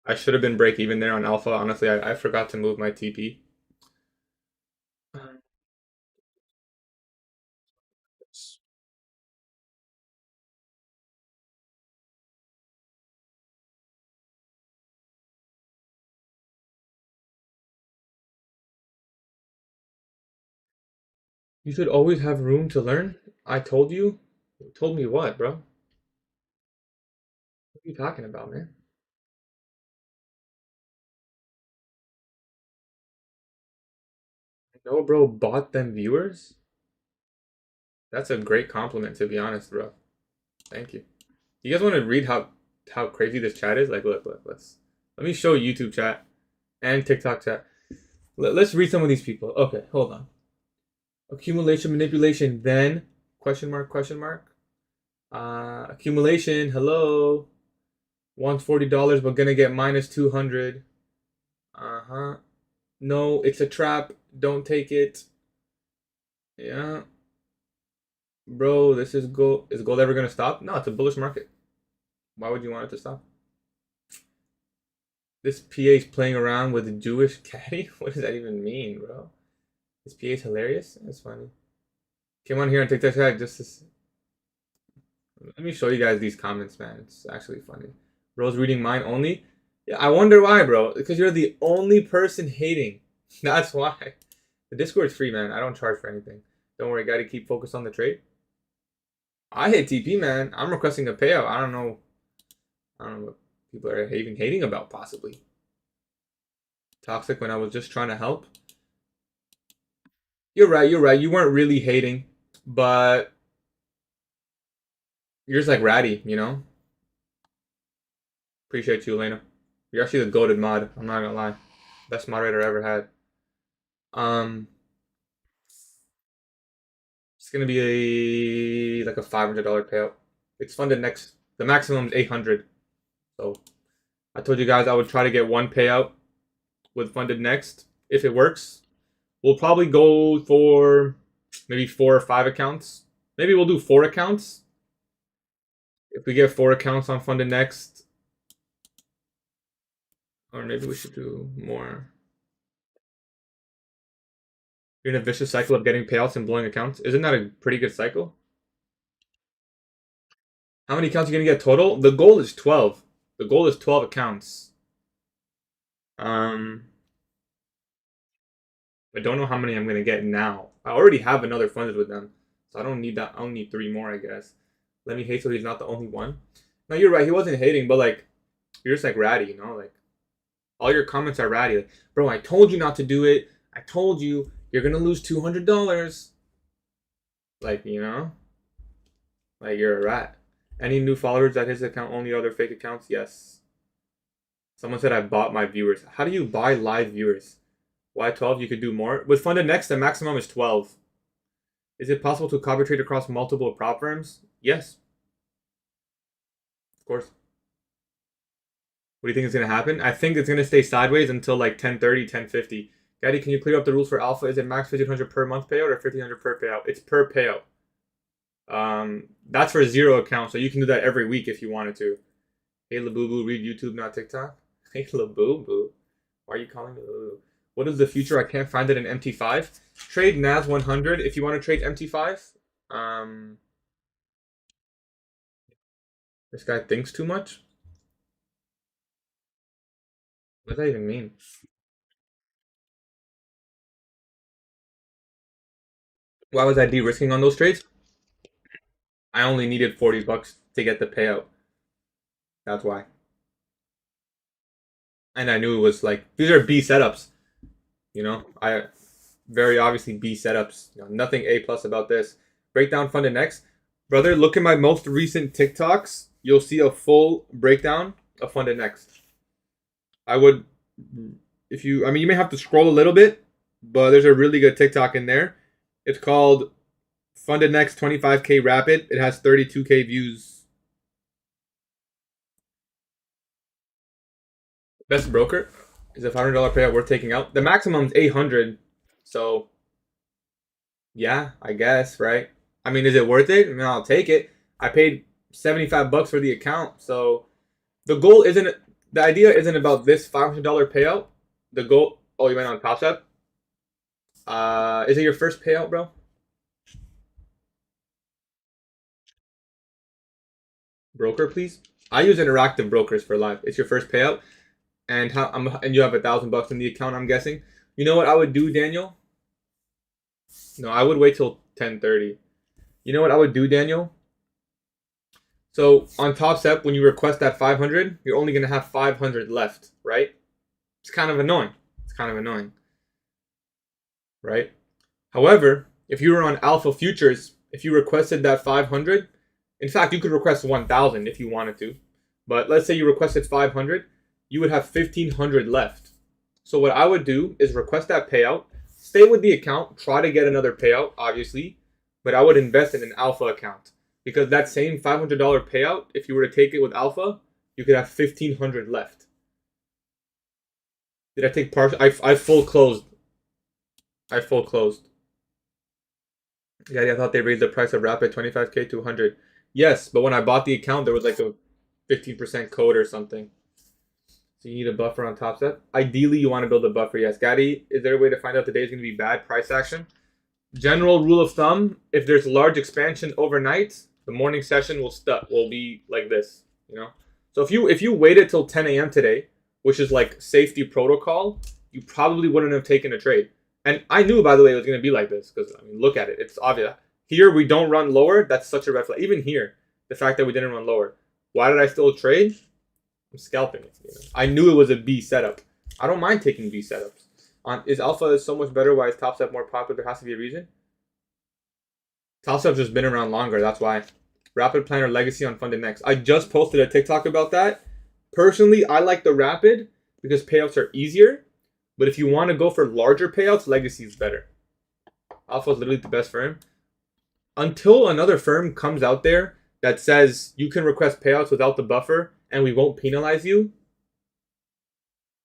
I should have been break even there on alpha. Honestly, I forgot to move my TP. You should always have room to learn. I told you. You told me what, bro? What are you talking about, man? No, bro, bought them viewers? That's a great compliment, to be honest, bro. Thank you. You guys want to read how crazy this chat is? Like, look, let me show YouTube chat and TikTok chat. Let's read some of these people. Okay, hold on. Accumulation, manipulation, then question mark, question mark. Accumulation, hello. Wants $40 but gonna get minus 200. Uh-huh. No, it's a trap. Don't take it. Yeah. Bro, this is gold. Is gold ever gonna stop? No, it's a bullish market. Why would you want it to stop? This PA's playing around with a Jewish caddy? What does that even mean, bro? This PA's hilarious? That's funny. Came on here and TikTok chat just to... Let me show you guys these comments, man. It's actually funny. Bro's reading mine only? Yeah, I wonder why, bro. Because you're the only person hating. That's why. The Discord's free, man. I don't charge for anything. Don't worry, gotta keep focused on the trade. I hit TP, man. I'm requesting a payout. I don't know what people are even hating about, possibly. Toxic when I was just trying to help. You're right. You weren't really hating, but you're just like ratty, you know? Appreciate you, Elena. You're actually the goated mod. I'm not gonna lie. Best moderator I ever had. It's gonna be like a $500 payout. It's funded next. The maximum is 800. So I told you guys I would try to get one payout with funded next. If it works, we'll probably go for maybe 4 or 5 accounts. Maybe we'll do 4 accounts. If we get 4 accounts on funded next, or maybe we should do more. You're in a vicious cycle of getting payouts and blowing accounts. Isn't that a pretty good cycle? How many accounts are you gonna get total? The goal is 12. The goal is 12 accounts. I don't know how many I'm gonna get now. I already have another funded with them, so I don't need that. I only need 3 more, I guess. Let me hate so he's not the only one. No, you're right. He wasn't hating, but like, you're just like ratty, you know? Like, all your comments are ratty. Like, bro, I told you not to do it. I told you you're gonna lose $200. Like, you know? Like, you're a rat. Any new followers at his account? Only other fake accounts? Yes. Someone said I bought my viewers. How do you buy live viewers? Why 12? You could do more. With funded next, the maximum is 12. Is it possible to copy trade across multiple prop firms? Yes. Of course. What do you think is going to happen? I think it's going to stay sideways until like 10:30, 10:50. Gatie, can you clear up the rules for alpha? Is it max 1,500 per month payout or 1,500 per payout? It's per payout. That's for zero accounts, so you can do that every week if you wanted to. Hey Labubu, read YouTube, not TikTok. Hey Labubu, why are you calling me Labubu? What is the future? I can't find it in MT5. Trade NAS 100 if you want to trade MT5. Um, this guy thinks too much. What does that even mean? Why was I de-risking on those trades? I only needed 40 bucks to get the payout. That's why. And I knew it was like these are B setups. I very obviously B setups. Nothing A plus about this. Breakdown funded next. Brother, look at my most recent TikToks. You'll see a full breakdown of funded next. I would, if you, I mean, you may have to scroll a little bit, but there's a really good TikTok in there. It's called Funded Next 25K Rapid. It has 32K views. Best broker is a $500 payout worth taking out. The maximum is 800. So, yeah, I guess, right? I mean, is it worth it? I mean, I'll take it. I paid 75 bucks for the account. So, the goal isn't, the idea isn't about this $500 payout. The goal, oh, you went on Top Step? Is it your first payout, bro? Broker, please. I use interactive brokers for life. It's your first payout, and and you have $1,000 in the account. I'm guessing. You know what I would do, Daniel? No, I would wait till 10:30. You know what I would do, Daniel? So on Top Step, when you request that 500, you're only gonna have 500 left, right? It's kind of annoying. It's kind of annoying, right? However, if you were on Alpha Futures, if you requested that 500, in fact, you could request 1,000 if you wanted to. But let's say you requested 500, you would have 1,500 left. So what I would do is request that payout, stay with the account, try to get another payout, obviously, but I would invest in an Alpha account. Because that same $500 payout, if you were to take it with Alpha, you could have 1,500 left. Did I take partial? I full closed. I full closed. Yeah, I thought they raised the price of Rapid 25K to 100. Yes, but when I bought the account, there was like a 15% code or something. So you need a buffer on Top Step. Ideally, you want to build a buffer. Yes, Gatie, is there a way to find out the day is going to be bad price action? General rule of thumb: if there's large expansion overnight, the morning session will be like this. So if you waited till 10 a.m. today, which is like safety protocol, you probably wouldn't have taken a trade. And I knew, by the way, it was going to be like this because I mean, look at it; it's obvious. Here we don't run lower. That's such a red flag. Even here, the fact that we didn't run lower. Why did I still trade? I'm scalping it. I knew it was a B setup. I don't mind taking B setups. Is Alpha so much better? Why is Top Step more popular? There has to be a reason. Top Step's just been around longer. That's why. Rapid Planner Legacy on Funded Next. I just posted a TikTok about that. Personally, I like the Rapid because payouts are easier. But if you want to go for larger payouts, Legacy is better. Alpha is literally the best firm. Until another firm comes out there that says you can request payouts without the buffer and we won't penalize you,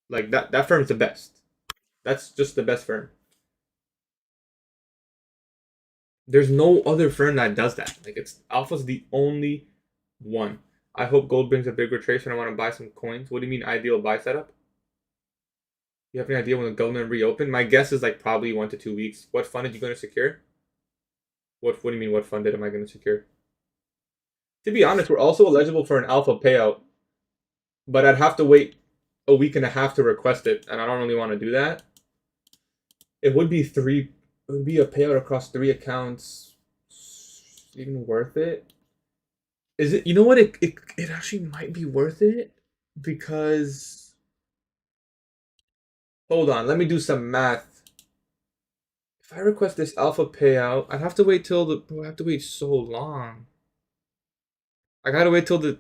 like that firm's the best. That's just the best firm. There's no other firm that does that. Like Alpha's the only one. I hope gold brings a bigger trace when I want to buy some coins. What do you mean ideal buy setup? You have any idea when the government reopen? My guess is like probably 1 to 2 weeks. What fund are you going to secure? What do you mean what funded am I going to secure? To be honest, we're also eligible for an Alpha payout, but I'd have to wait a week and a half to request it, and I don't really want to do that. It would be a payout across 3 accounts. Even worth it? Is it? You know what? It actually might be worth it because hold on, let me do some math. If I request this Alpha payout, I'd have to wait I have to wait so long. I gotta wait till the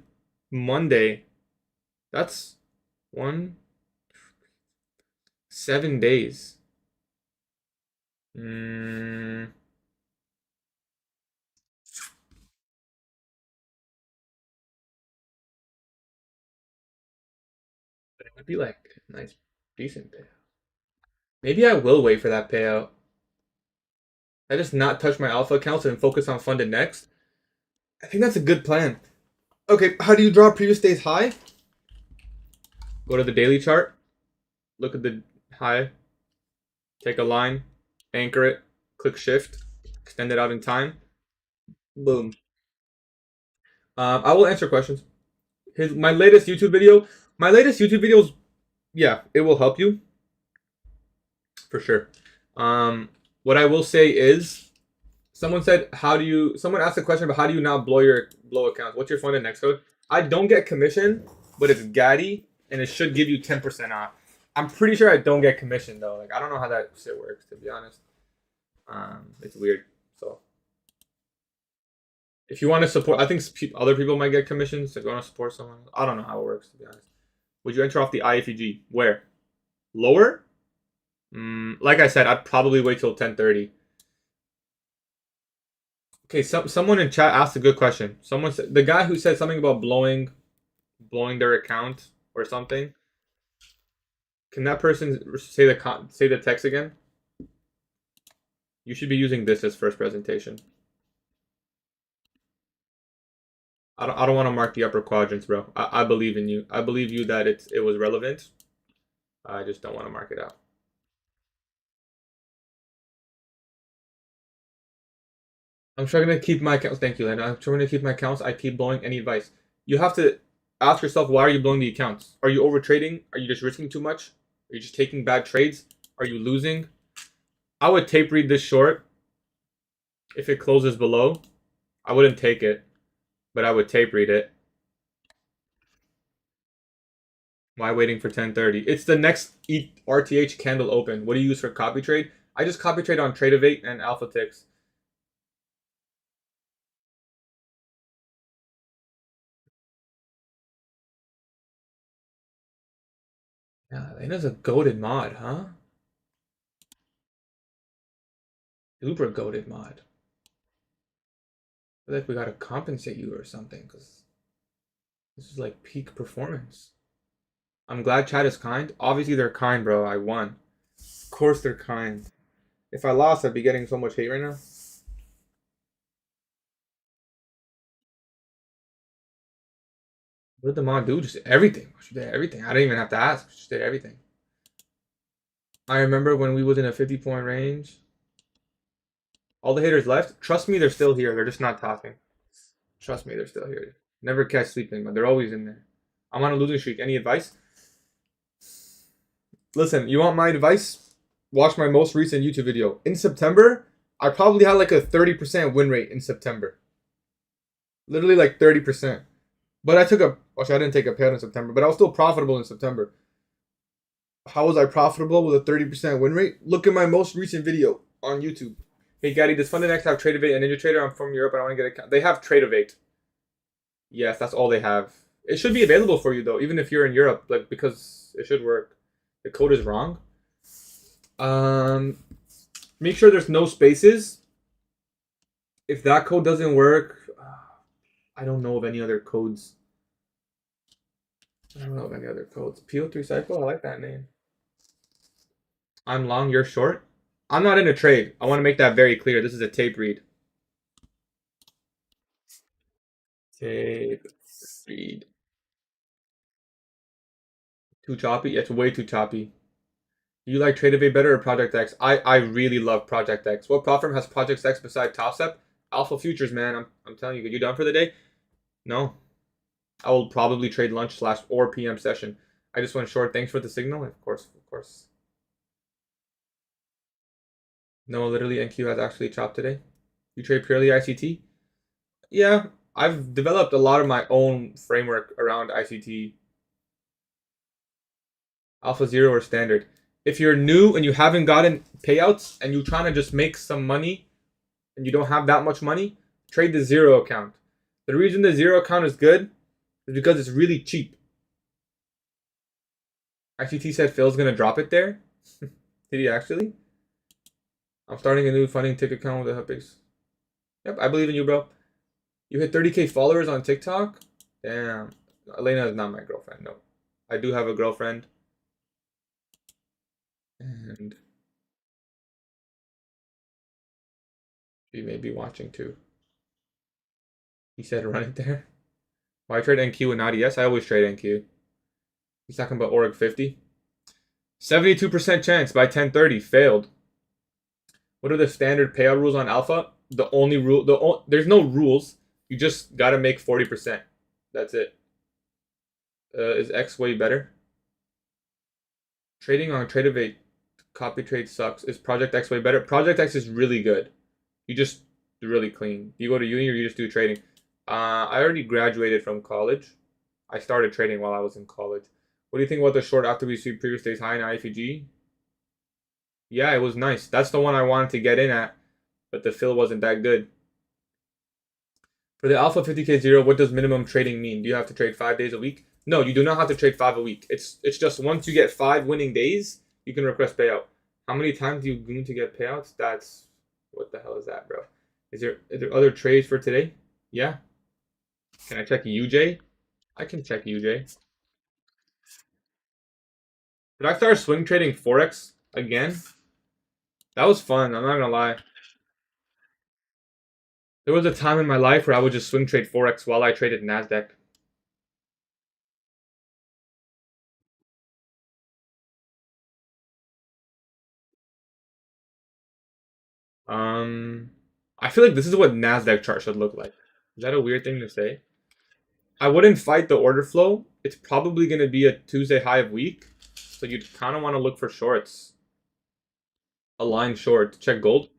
Monday. That's 7 days. It'd be like a nice, decent payout. Maybe I will wait for that payout. I just not touch my Alpha accounts and focus on funded next. I think that's a good plan. Okay, how do you draw previous day's high? Go to the daily chart, look at the high, take a line, anchor it, click shift, extend it out in time. Boom. I will answer questions. My latest YouTube video. My latest YouTube videos, yeah, it will help you for sure. What I will say is, someone said, "How do you?" Someone asked a question about how do you not blow accounts? What's your funded next code? I don't get commission, but it's Gatie, and it should give you 10% off. I'm pretty sure I don't get commission though. Like I don't know how that shit works, to be honest. It's weird. So if you want to support, I think other people might get commissions if you want to support someone. I don't know how it works, to be honest. Would you enter off the IFEG? Where? Lower? Like I said, I'd probably wait till 10:30. Okay, someone in chat asked a good question. Someone said the guy who said something about blowing their account or something. Can that person say the text again? You should be using this as first presentation. I don't want to mark the upper quadrants, bro. I believe in you. I believe you that it was relevant. I just don't want to mark it out. I'm struggling to keep my accounts. Thank you, Lena. I'm struggling to keep my accounts. I keep blowing. Any advice? You have to ask yourself, why are you blowing the accounts? Are you over trading? Are you just risking too much? Are you just taking bad trades? Are you losing? I would tape read this short. If it closes below, I wouldn't take it, but I would tape read it. Why waiting for 10:30? It's the next RTH candle open. What do you use for copy trade? I just copy trade on Trade and Alpha Ticks. Yeah, Lena's a goated mod, huh? Super goated mod. I feel like we gotta compensate you or something, because this is like peak performance. I'm glad chat is kind. Obviously they're kind, bro. I won. Of course they're kind. If I lost, I'd be getting so much hate right now. What did the mod do? Just everything. She did everything. I didn't even have to ask. She did everything. I remember when we was in a 50-point range. All the haters left. Trust me, they're still here. They're just not talking. Trust me, they're still here. Never catch sleeping, but they're always in there. I'm on a losing streak. Any advice? Listen, you want my advice? Watch my most recent YouTube video. In September, I probably had like a 30% win rate in September. Literally like 30%. But I took a, actually I didn't take a payout in September, but I was still profitable in September. How was I profitable with a 30% win rate? Look at my most recent video on YouTube. Hey, Gaddy, does FundedX have Tradeovate and NinjaTrader? I'm from Europe. I want to get a. They have Tradeovate. Yes, that's all they have. It should be available for you though, even if you're in Europe, like because it should work. The code is wrong. Make sure there's no spaces. If that code doesn't work, I don't know of any other codes. I don't know of any other codes. PO3 cycle. I like that name. I'm long. You're short. I'm not in a trade. I want to make that very clear. This is a tape read. Tape read. Too choppy? It's way too choppy. Do you like Tradeovate better or Project X? I really love Project X. What platform has Project X beside TopStep? Alpha Futures, man. I'm telling you. Are you done for the day? No. I will probably trade lunch / or PM session. I just went short. Thanks for the signal. Of course, of course. No, literally, NQ has actually chopped today. You trade purely ICT? Yeah, I've developed a lot of my own framework around ICT. Alpha Zero or Standard. If you're new and you haven't gotten payouts and you're trying to just make some money and you don't have that much money, trade the Zero account. The reason the Zero account is good is because it's really cheap. ICT said Phil's gonna drop it there. Did he actually? I'm starting a new funding tick account with a base. Yep, I believe in you, bro. You hit 30K followers on TikTok? Damn. Elena is not my girlfriend, no. I do have a girlfriend. And she may be watching too. He said run it there. Why trade NQ and not ES? I always trade NQ. He's talking about Org 50. 72% chance by 1030. Failed. What are the standard payout rules on alpha? The only rule, there's no rules. You just gotta make 40%. That's it. Is X way better? Trading on Tradeovate copy trade sucks. Is Project X way better? Project X is really good. You just really clean. You go to uni or you just do trading. I already graduated from college. I started trading while I was in college. What do you think about the short after we see previous day's high in IFG? Yeah, it was nice. That's the one I wanted to get in at, but the fill wasn't that good. For the Alpha 50K0, what does minimum trading mean? Do you have to trade 5 days a week? No, you do not have to trade 5 a week. It's just once you get 5 winning days, you can request payout. How many times do you need to get payouts? That's what the hell is that, bro? Is there other trades for today? Yeah. Can I check UJ? I can check UJ. Did I start swing trading Forex again? That was fun, I'm not gonna lie. There was a time in my life where I would just swing trade Forex while I traded NASDAQ. I feel like this is what NASDAQ chart should look like. Is that a weird thing to say? I wouldn't fight the order flow. It's probably going to be a Tuesday high of week. So you'd kind of want to look for shorts. A line short. Check gold.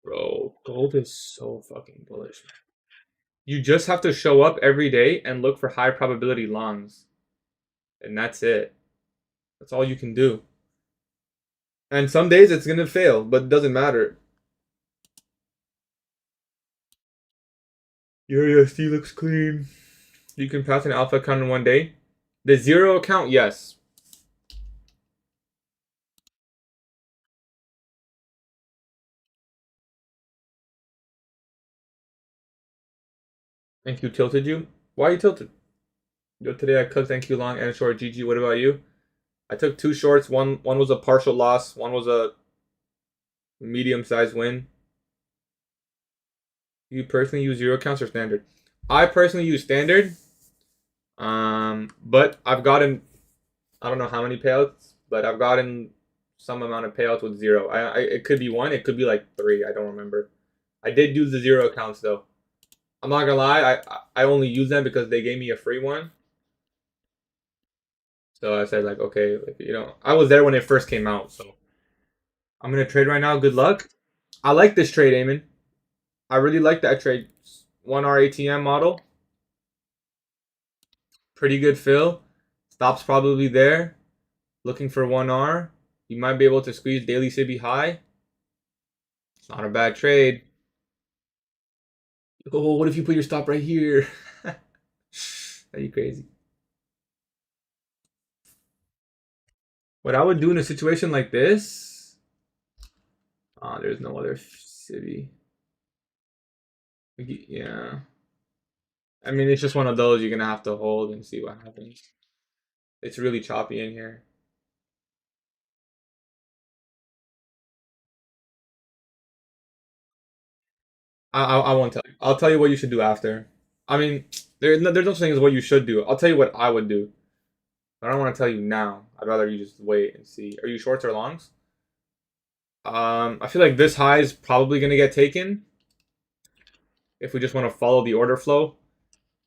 Bro, gold is so fucking bullish. You just have to show up every day and look for high probability longs. And that's it. That's all you can do. And some days it's going to fail, but it doesn't matter. Your USD looks clean. You can pass an alpha account in 1 day. The zero account, yes. Thank you tilted you. Why are you tilted? Yo, today I cooked thank you long and short GG. What about you? I took 2 shorts. One was a partial loss. One was a medium-sized win. You personally use zero accounts or standard? I personally use standard. But I've gotten, I don't know how many payouts, but I've gotten some amount of payouts with zero. It could be 1, it could be like 3. I don't remember. I did use the zero accounts though. I'm not gonna lie, I only use them because they gave me a free one. So I said like, okay, like, I was there when it first came out, so I'm gonna trade right now. Good luck. I like this trade, Eamon. I really like that trade. 1R ATM model. Pretty good fill. Stop's probably there. Looking for 1R. You might be able to squeeze daily Sibi high. It's not a bad trade. Oh, what if you put your stop right here? Are you crazy? What I would do in a situation like this. Oh, there's no other Sibi. Yeah. I mean, it's just one of those you're going to have to hold and see what happens. It's really choppy in here. I won't tell you. I'll tell you what you should do after. I mean, there's no such thing as what you should do. I'll tell you what I would do. I don't want to tell you now. I'd rather you just wait and see. Are you shorts or longs? I feel like this high is probably going to get taken. If we just want to follow the order flow.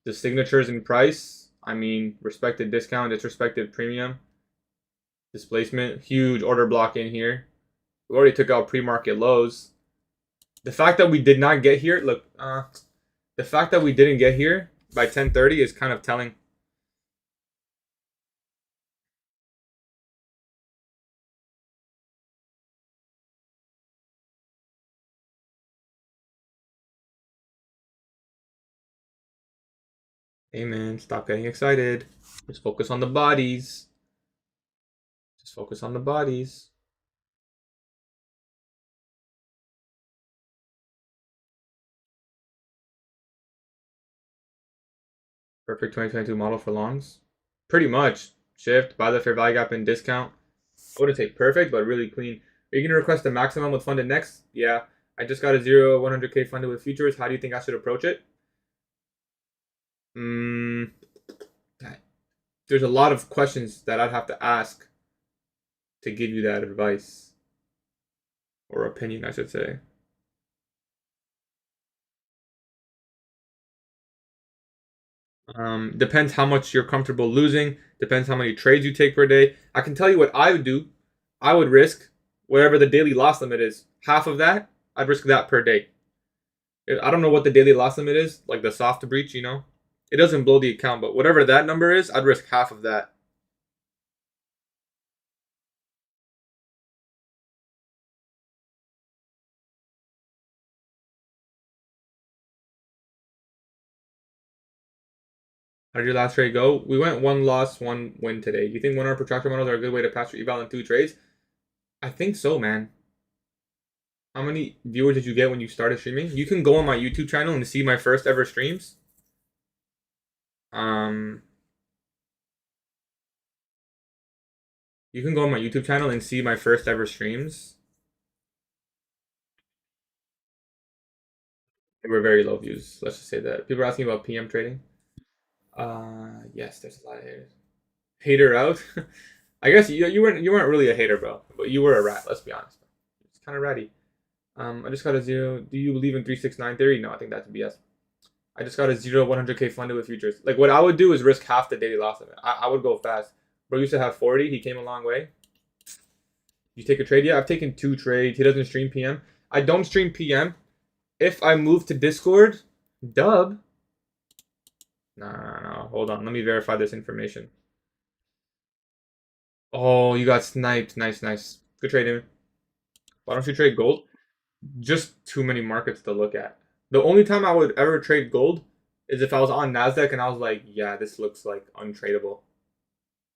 The signatures in price. I mean, respected discount, disrespected premium. Displacement. Huge order block in here. We already took out pre-market lows. The fact that we did not get here, look, the fact that we didn't get here by 10:30 is kind of telling. Hey man, stop getting excited. Just focus on the bodies. Just focus on the bodies. Perfect 2022 model for longs. Pretty much. Shift, buy the fair value gap and discount. I wouldn't say perfect, but really clean. Are you going to request the maximum with funded next? Yeah. I just got a 100K funded with futures. How do you think I should approach it? There's a lot of questions that I'd have to ask to give you that advice or opinion, I should say. Depends how much you're comfortable losing. Depends how many trades you take per day. I can tell you what I would do. I would risk whatever the daily loss limit is. Half of that, I'd risk that per day. I don't know what the daily loss limit is, like the soft breach, you know? It doesn't blow the account, but whatever that number is, I'd risk half of that. How did your last trade go? We went one loss, one win today. Do you think 1 hour protractor models are a good way to pass your eval in 2 trades? I think so, man. How many viewers did you get when you started streaming? You can go on my YouTube channel and see my first ever streams. You can go on my YouTube channel and see my first ever streams. They were very low views. Let's just say that. People are asking about PM trading. Yes, there's a lot of haters. Hater out. I guess you weren't really a hater, bro, but you were a rat. Let's be honest. It's kind of ratty. I just got a 0. Do you believe in 369 theory? No, I think that's BS. I just got a 100K funded with futures. Like what I would do is risk half the daily loss limit. I would go fast. Bro used to have 40. He came a long way. You take a trade? Yeah, I've taken 2 trades. He doesn't stream PM. I don't stream PM. If I move to Discord, dub. No. Hold on. Let me verify this information. Oh, you got sniped. Nice. Good trade, Damon. Why don't you trade gold? Just too many markets to look at. The only time I would ever trade gold is if I was on NASDAQ and I was like, yeah, this looks like untradeable.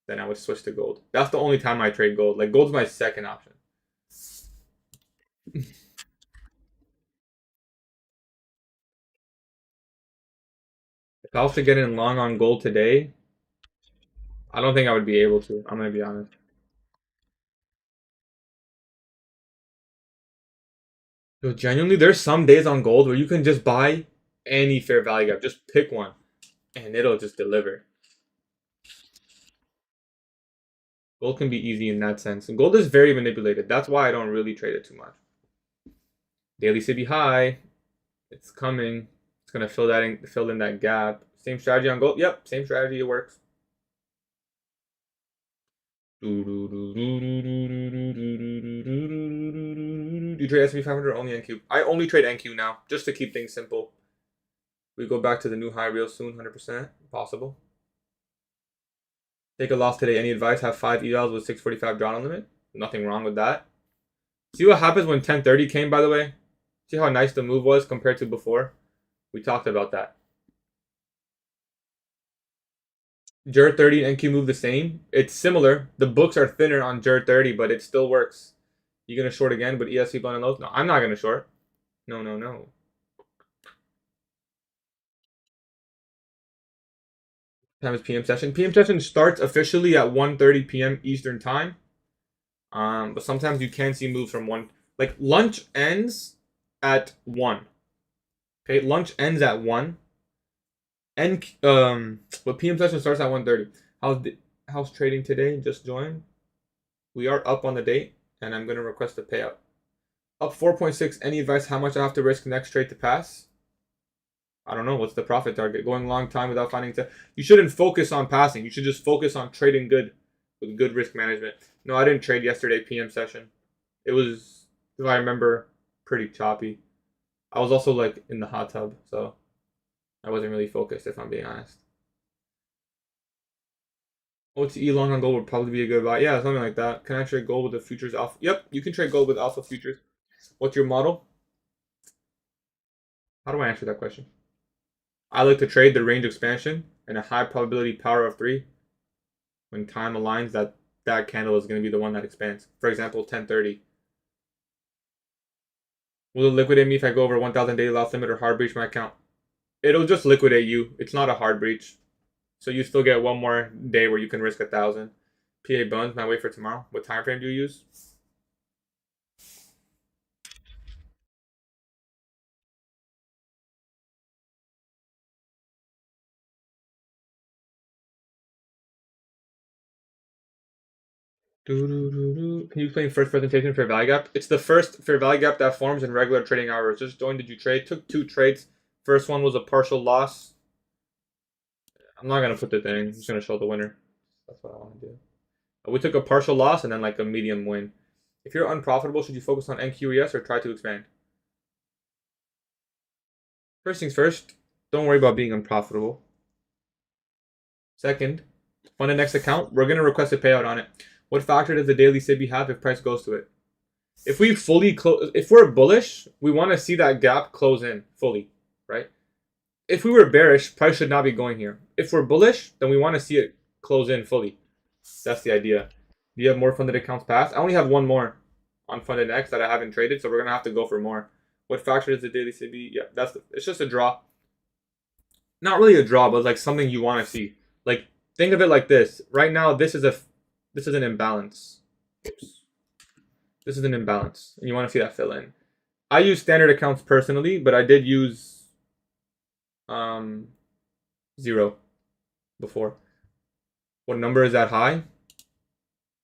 Then I would switch to gold. That's the only time I trade gold. Like, gold's my second option. If I was to get in long on gold today, I don't think I would be able to. I'm going to be honest. Yo, genuinely, there's some days on gold where you can just buy any fair value gap. Just pick one, and it'll just deliver. Gold can be easy in that sense. And gold is very manipulated. That's why I don't really trade it too much. Daily CB high. It's coming. It's gonna fill in that gap. Same strategy on gold. Yep, same strategy. It works. Do you trade S&P 500 or only NQ? I only trade NQ now, just to keep things simple. We go back to the new high real soon, 100% possible. Take a loss today. Any advice? Have 5 evals with 645 drawdown limit. Nothing wrong with that. See what happens when 1030 came, by the way? See how nice the move was compared to before? We talked about that. JER 30 and NQ move the same. It's similar. The books are thinner on JER 30, but it still works. You gonna short again, but ESC blind and lows? No, I'm not gonna short. No. Time is PM session. PM session starts officially at 1:30 p.m. Eastern time. But sometimes you can see moves from 1. Like lunch ends at 1. Okay, lunch ends at 1. And but PM session starts at 1:30. How's trading today? Just joined. We are up on the date, and I'm gonna request a payout. Up 4.6. Any advice? How much I have to risk next trade to pass? I don't know. What's the profit target? Going long time without finding. You shouldn't focus on passing. You should just focus on trading good with good risk management. No, I didn't trade yesterday PM session. It was, if I remember, pretty choppy. I was also like in the hot tub, so I wasn't really focused, if I'm being honest. OTE long on gold would probably be a good buy. Yeah, something like that. Can I trade gold with the futures alpha? Yep, you can trade gold with alpha futures. What's your model? How do I answer that question? I like to trade the range expansion and a high probability power of 3. When time aligns, that candle is going to be the one that expands. For example, 1030. Will it liquidate me if I go over 1,000 daily loss limit or hard breach my account? It'll just liquidate you. It's not a hard breach. So you still get one more day where you can risk 1,000. PA buns, might wait for tomorrow. What time frame do you use? Can you explain first presentation fair value gap? It's the first fair value gap that forms in regular trading hours. Just joined, did you trade? Took 2 trades. First one was a partial loss. I'm not gonna put the thing. I'm just gonna show the winner. That's what I want to do. We took a partial loss and then like a medium win. If you're unprofitable, should you focus on NQES or try to expand? First things first, don't worry about being unprofitable. Second, on the next account, we're gonna request a payout on it. What factor does the daily SIBI have if price goes to it? If we fully close, if we're bullish, we want to see that gap close in fully, right? If we were bearish, price should not be going here. If we're bullish, then we want to see it close in fully. That's the idea. Do you have more funded accounts passed? I only have one more on funded X that I haven't traded, so we're gonna have to go for more. What factor is the daily CB? Yeah, it's just a draw. Not really a draw, but like something you want to see. Like think of it like this. Right now, this is an imbalance. Oops. This is an imbalance, and you want to see that fill in. I use standard accounts personally, but I did use 0 before. What number is that high?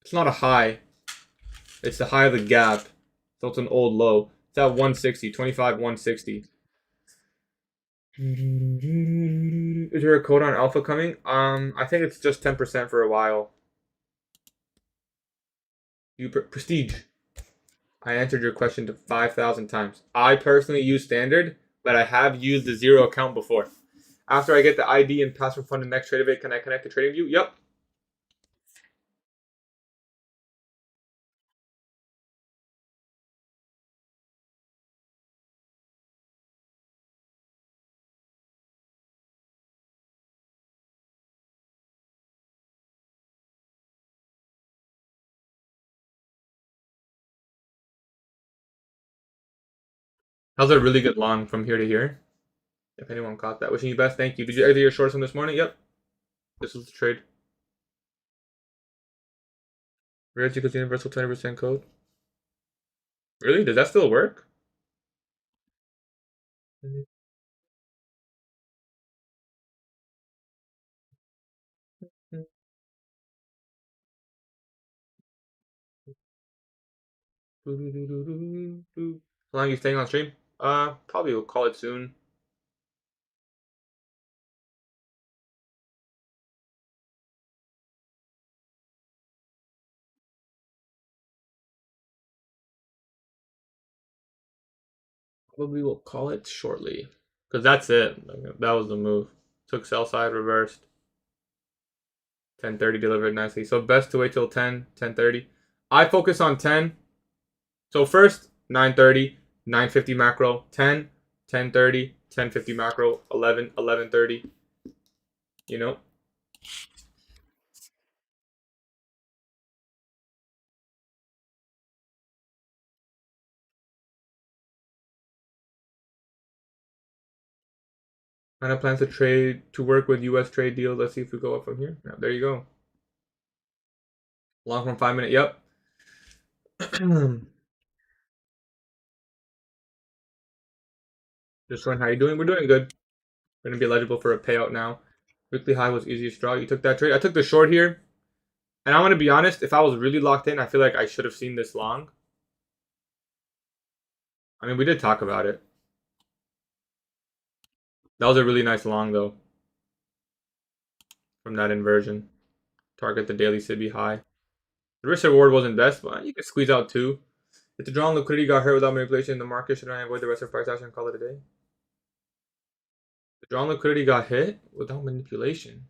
It's not a high. It's the high of the gap. So it's an old low. It's at 160, 25, 160. Is there a code on alpha coming? I think it's just 10% for a while. Prestige. I answered your question to 5,000 times. I personally use standard, but I have used the 0 account before. After I get the ID and password from the next trade of it, can I connect to TradingView? Yep. That was a really good long from here to here. If anyone caught that. Wishing you best. Thank you. Did you exit your shorts from this morning? Yep. This was the trade. Rare equals universal 20% code. Really? Does that still work? How long are you staying on stream? Probably will call it soon. Probably will call it shortly. Because that's it. That was the move. Took sell side, reversed. 10:30 delivered nicely. So best to wait till 10, 10:30. I focus on 10. So first, 9:30, 9:50 macro, 10, 10:30, 10:50 macro, 11, 11:30. You know? Kind of plans to work with US trade deals. Let's see if we go up from here. Yeah, there you go. Long from 5 minute. Yep. Just showing how you doing. We're doing good. We're gonna be eligible for a payout now. Weekly high was easiest draw. You took that trade. I took the short here. And I'm gonna be honest, if I was really locked in, I feel like I should have seen this long. I mean, we did talk about it. That was a really nice long though. From that inversion. Target the daily SIBI high. The risk reward wasn't best, but you could squeeze out 2. If the drawn liquidity got hurt without manipulation in the market, should I avoid the rest of price action and call it a day? The drawn liquidity got hit without manipulation.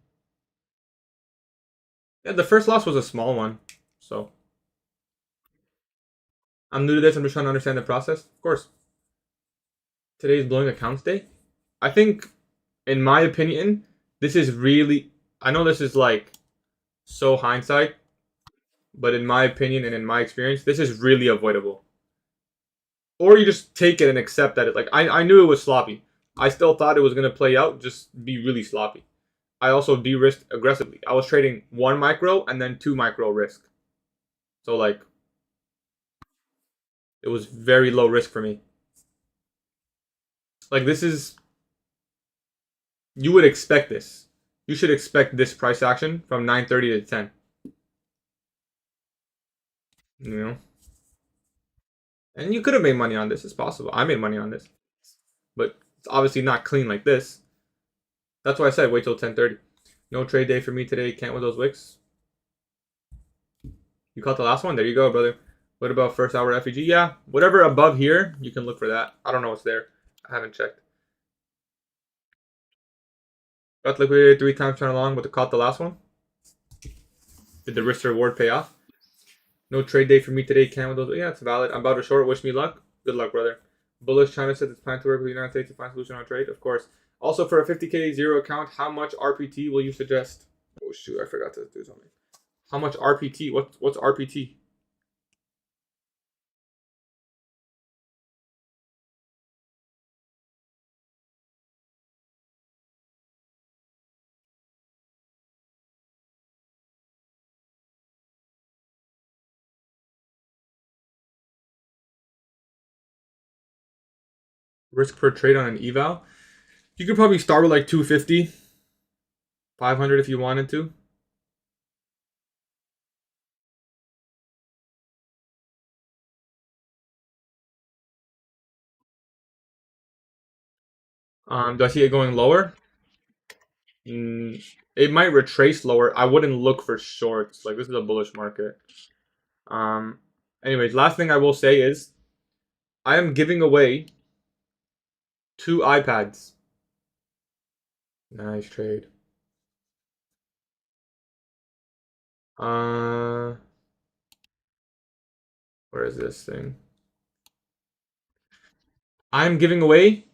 Yeah, the first loss was a small one. So I'm new to this, I'm just trying to understand the process. Of course. Today's blowing accounts day. I think, in my opinion, this is really, I know this is like so hindsight, but in my opinion and in my experience, this is really avoidable. Or you just take it and accept that I knew it was sloppy. I still thought it was going to play out, just be really sloppy. I also de-risked aggressively. I was trading 1 micro and then 2 micro risk. So like, it was very low risk for me. Like this is, you would expect this. You should expect this price action from 9:30 to 10. You know, and you could have made money on this. It's possible. I made money on this, but it's obviously not clean like this. That's why I said wait till 10:30. No trade day for me today. Can't with those wicks. You caught the last one. There you go, brother. What about first hour FEG? Yeah, whatever above here, you can look for that. I don't know what's there. I haven't checked. Got liquidated 3 times turn along, but caught the last one. Did the risk to reward pay off? No trade day for me today. Can with those? Yeah, it's valid. I'm about to short. Wish me luck. Good luck, brother. Bullish China says it's planned to work with the United States to find solution on trade. Of course. Also, for a 50K zero account, how much RPT will you suggest? Oh shoot, I forgot to do something. How much RPT? What's RPT? Risk per trade on an eval? You could probably start with like 250, 500 if you wanted to. Do I see it going lower? It might retrace lower. I wouldn't look for shorts. Like this is a bullish market. Um, Anyways, last thing I will say is I am giving away 2 iPads. Nice trade. Uh, where is this thing? I'm giving away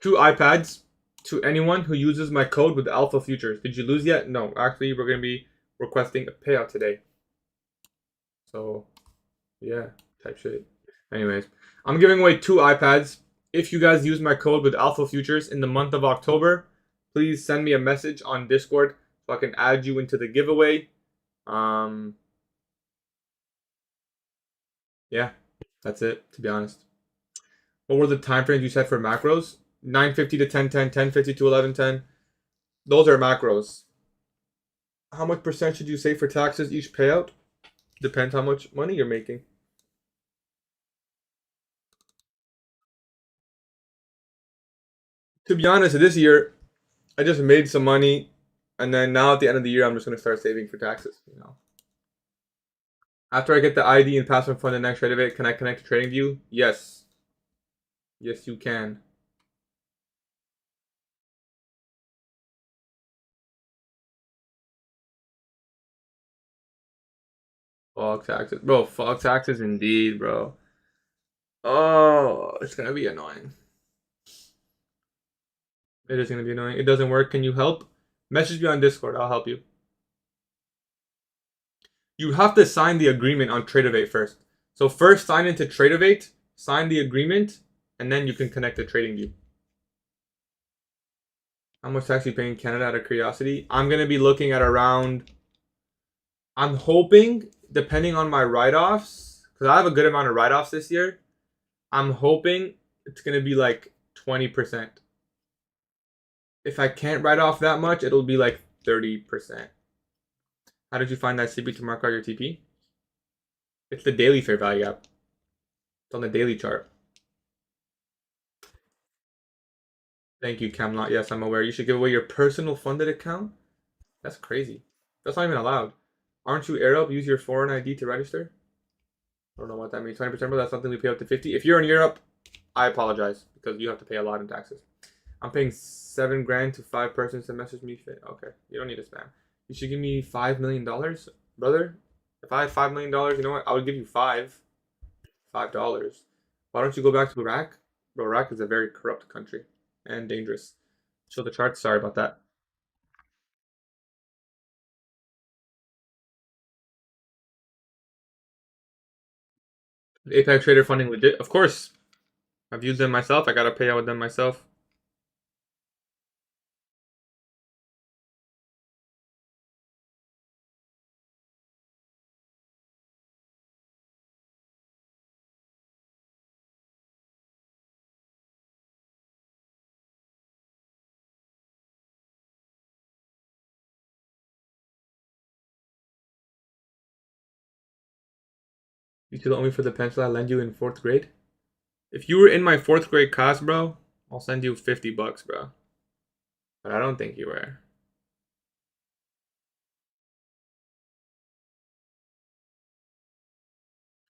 2 iPads to anyone who uses my code with Alpha Futures. Did you lose yet? No. Actually, we're gonna be requesting a payout today. So, yeah, type shit. Anyways, I'm giving away 2 iPads. If you guys use my code with Alpha Futures in the month of October, please send me a message on Discord so I can add you into the giveaway. Um, yeah, that's it, to be honest. What were the time frames you set for macros? 9:50 to 10:10, 10:50 to 11:10. Those are macros. How much percent should you save for taxes each payout? Depends how much money you're making. To be honest, this year I just made some money, and then now at the end of the year I'm just gonna start saving for taxes. After I get the ID and password for the next trade of it, can I connect to TradingView? Yes. Yes, you can. Fuck taxes. Bro, fuck taxes indeed, bro. Oh, it's gonna be annoying. It is gonna be annoying. It doesn't work. Can you help? Message me on Discord. I'll help you. You have to sign the agreement on Tradeovate first. So first sign into Tradeovate, sign the agreement, and then you can connect to TradingView. How much tax you pay in Canada out of curiosity? I'm gonna be looking at around. I'm hoping, depending on my write-offs, because I have a good amount of write-offs this year. I'm hoping it's gonna be like 20%. If I can't write off that much, it'll be like 30%. How did you find that CP to mark out your TP? It's the daily fair value gap. It's on the daily chart. Thank you, Camelot. Yes, I'm aware. You should give away your personal funded account. That's crazy. That's not even allowed. Aren't you Arab? Use your foreign ID to register. I don't know what that means. 20%, but that's something we pay up to 50. If you're in Europe, I apologize because you have to pay a lot in taxes. I'm paying 7 grand to 5 persons to message me fit. Okay, you don't need to spam. You should give me $5 million, brother. If I had $5 million, you know what? I would give you $5. Why don't you go back to Iraq? Bro, Iraq is a very corrupt country and dangerous. Show the charts. Sorry about that. Apex Trader funding legit, of course. I've used them myself. I gotta pay out with them myself. You still owe me for the pencil I lent you in fourth grade? If you were in my fourth grade class, bro, I'll send you $50, bro. But I don't think you were.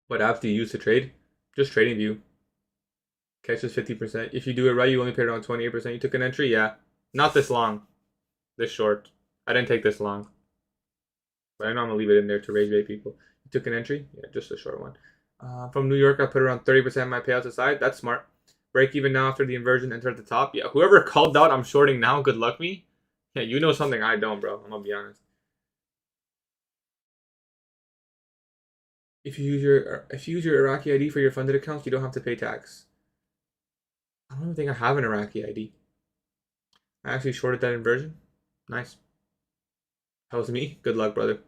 What app do you use to trade? Just TradingView. Catches 50%. If you do it right, you only paid around 28%. You took an entry? Yeah. Not this long. This short. I didn't take this long. But I know I'm gonna leave it in there to rage bait people. You took an entry? Yeah, just a short one. From New York, I put around 30% of my payouts aside. That's smart. Break even now after the inversion, enter at the top. Yeah, whoever called out I'm shorting now, good luck me. Yeah, you know something I don't, bro. I'm gonna be honest. If you use your Iraqi ID for your funded accounts, you don't have to pay tax. I don't even think I have an Iraqi ID. I actually shorted that inversion. Nice. That was me. Good luck, brother.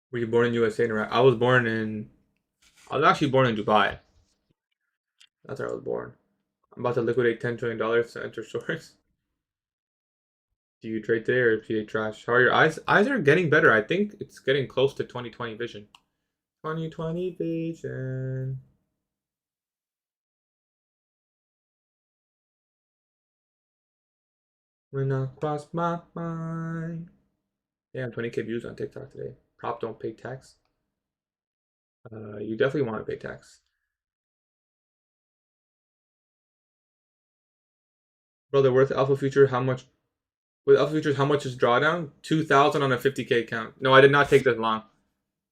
Were you born in USA and Iraq? I was actually born in Dubai. That's where I was born. I'm about to liquidate $10 trillion to enter shorts. Do you trade today or PA trash? How are your eyes? Eyes are getting better. I think it's getting close to 2020 vision. 2020 vision. When I cross my mind. Damn, 20K views on TikTok today. Prop don't pay tax. You definitely want to pay tax. Brother, worth Alpha Future, how much? With Alpha Futures, how much is drawdown? 2,000 on a 50K account. No, I did not take this long.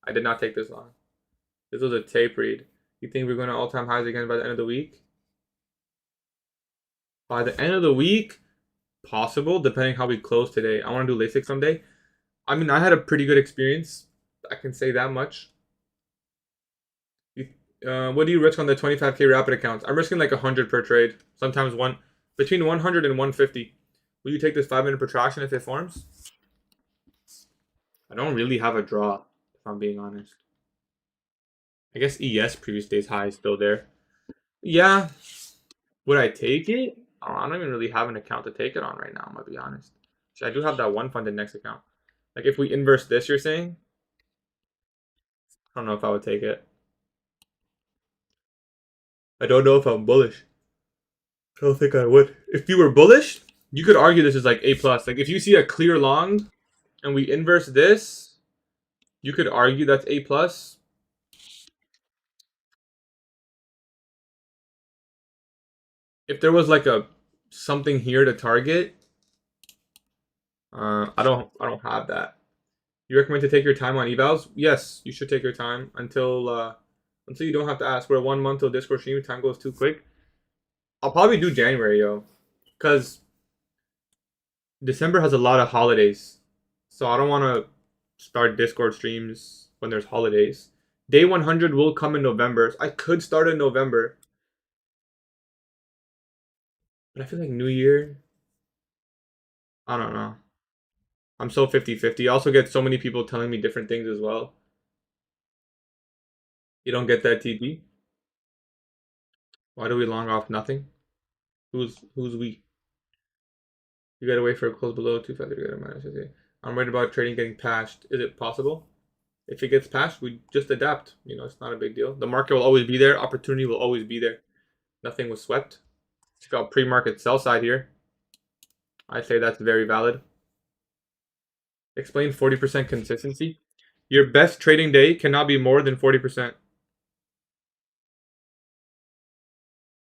I did not take this long. This was a tape read. You think we're going to all-time highs again by the end of the week? By the end of the week, possible, depending how we close today. I want to do LASIK someday. I mean, I had a pretty good experience. I can say that much. What do you risk on the 25K rapid accounts? I'm risking like 100 per trade. Sometimes between 100 and 150. Will you take this 5-minute protraction if it forms? I don't really have a draw, if I'm being honest. I guess ES previous day's high is still there. Yeah. Would I take it? I don't even really have an account to take it on right now, I'm gonna be honest. So I do have that one funded next account. Like if we inverse this, you're saying? I don't know if I would take it. I don't know if I'm bullish. I don't think I would. If you were bullish, you could argue this is like A plus. Like if you see a clear long and we inverse this, you could argue that's A plus. If there was like a something here to target, I don't have that. You recommend to take your time on evals? Yes, you should take your time until you don't have to ask. We're 1 month till Discord stream. Time goes too quick. I'll probably do January, yo, because December has a lot of holidays, so I don't want to start Discord streams when there's holidays. Day 100 will come in November. I could start in November, but I feel like New Year. I don't know. I'm so 50-50. I also get so many people telling me different things as well. You don't get that TP? Why do we long off nothing? Who's we? You gotta wait for a close below 250 to get a minus. Okay. I'm worried about trading getting patched. Is it possible? If it gets patched, we just adapt. It's not a big deal. The market will always be there. Opportunity will always be there. Nothing was swept. Check out pre-market sell side here. I say that's very valid. Explain 40% consistency. Your best trading day cannot be more than 40%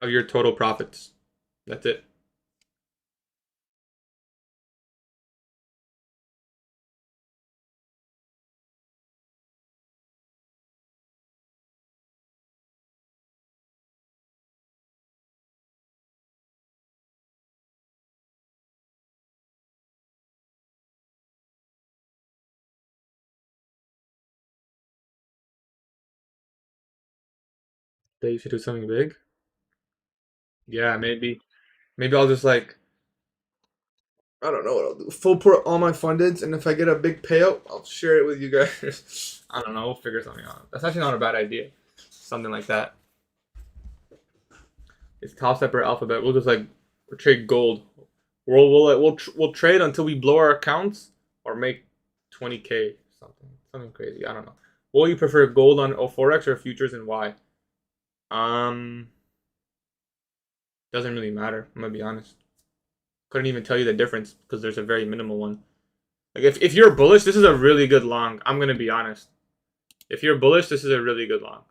of your total profits. That's it. That you should do something big. Yeah, maybe. Maybe I'll just like I don't know what I'll do. Full port all my fundeds, and if I get a big payout, I'll share it with you guys. I don't know. We'll figure something out. That's actually not a bad idea. Something like that. It's top separate alphabet. We'll just like trade gold. We'll trade until we blow our accounts or make 20K something crazy. I don't know. Will you prefer gold on forex or futures, and why? Doesn't really matter. I'm gonna be honest. Couldn't even tell you the difference because there's a very minimal one. Like if you're bullish, this is a really good long. I'm gonna be honest. If you're bullish, this is a really good long.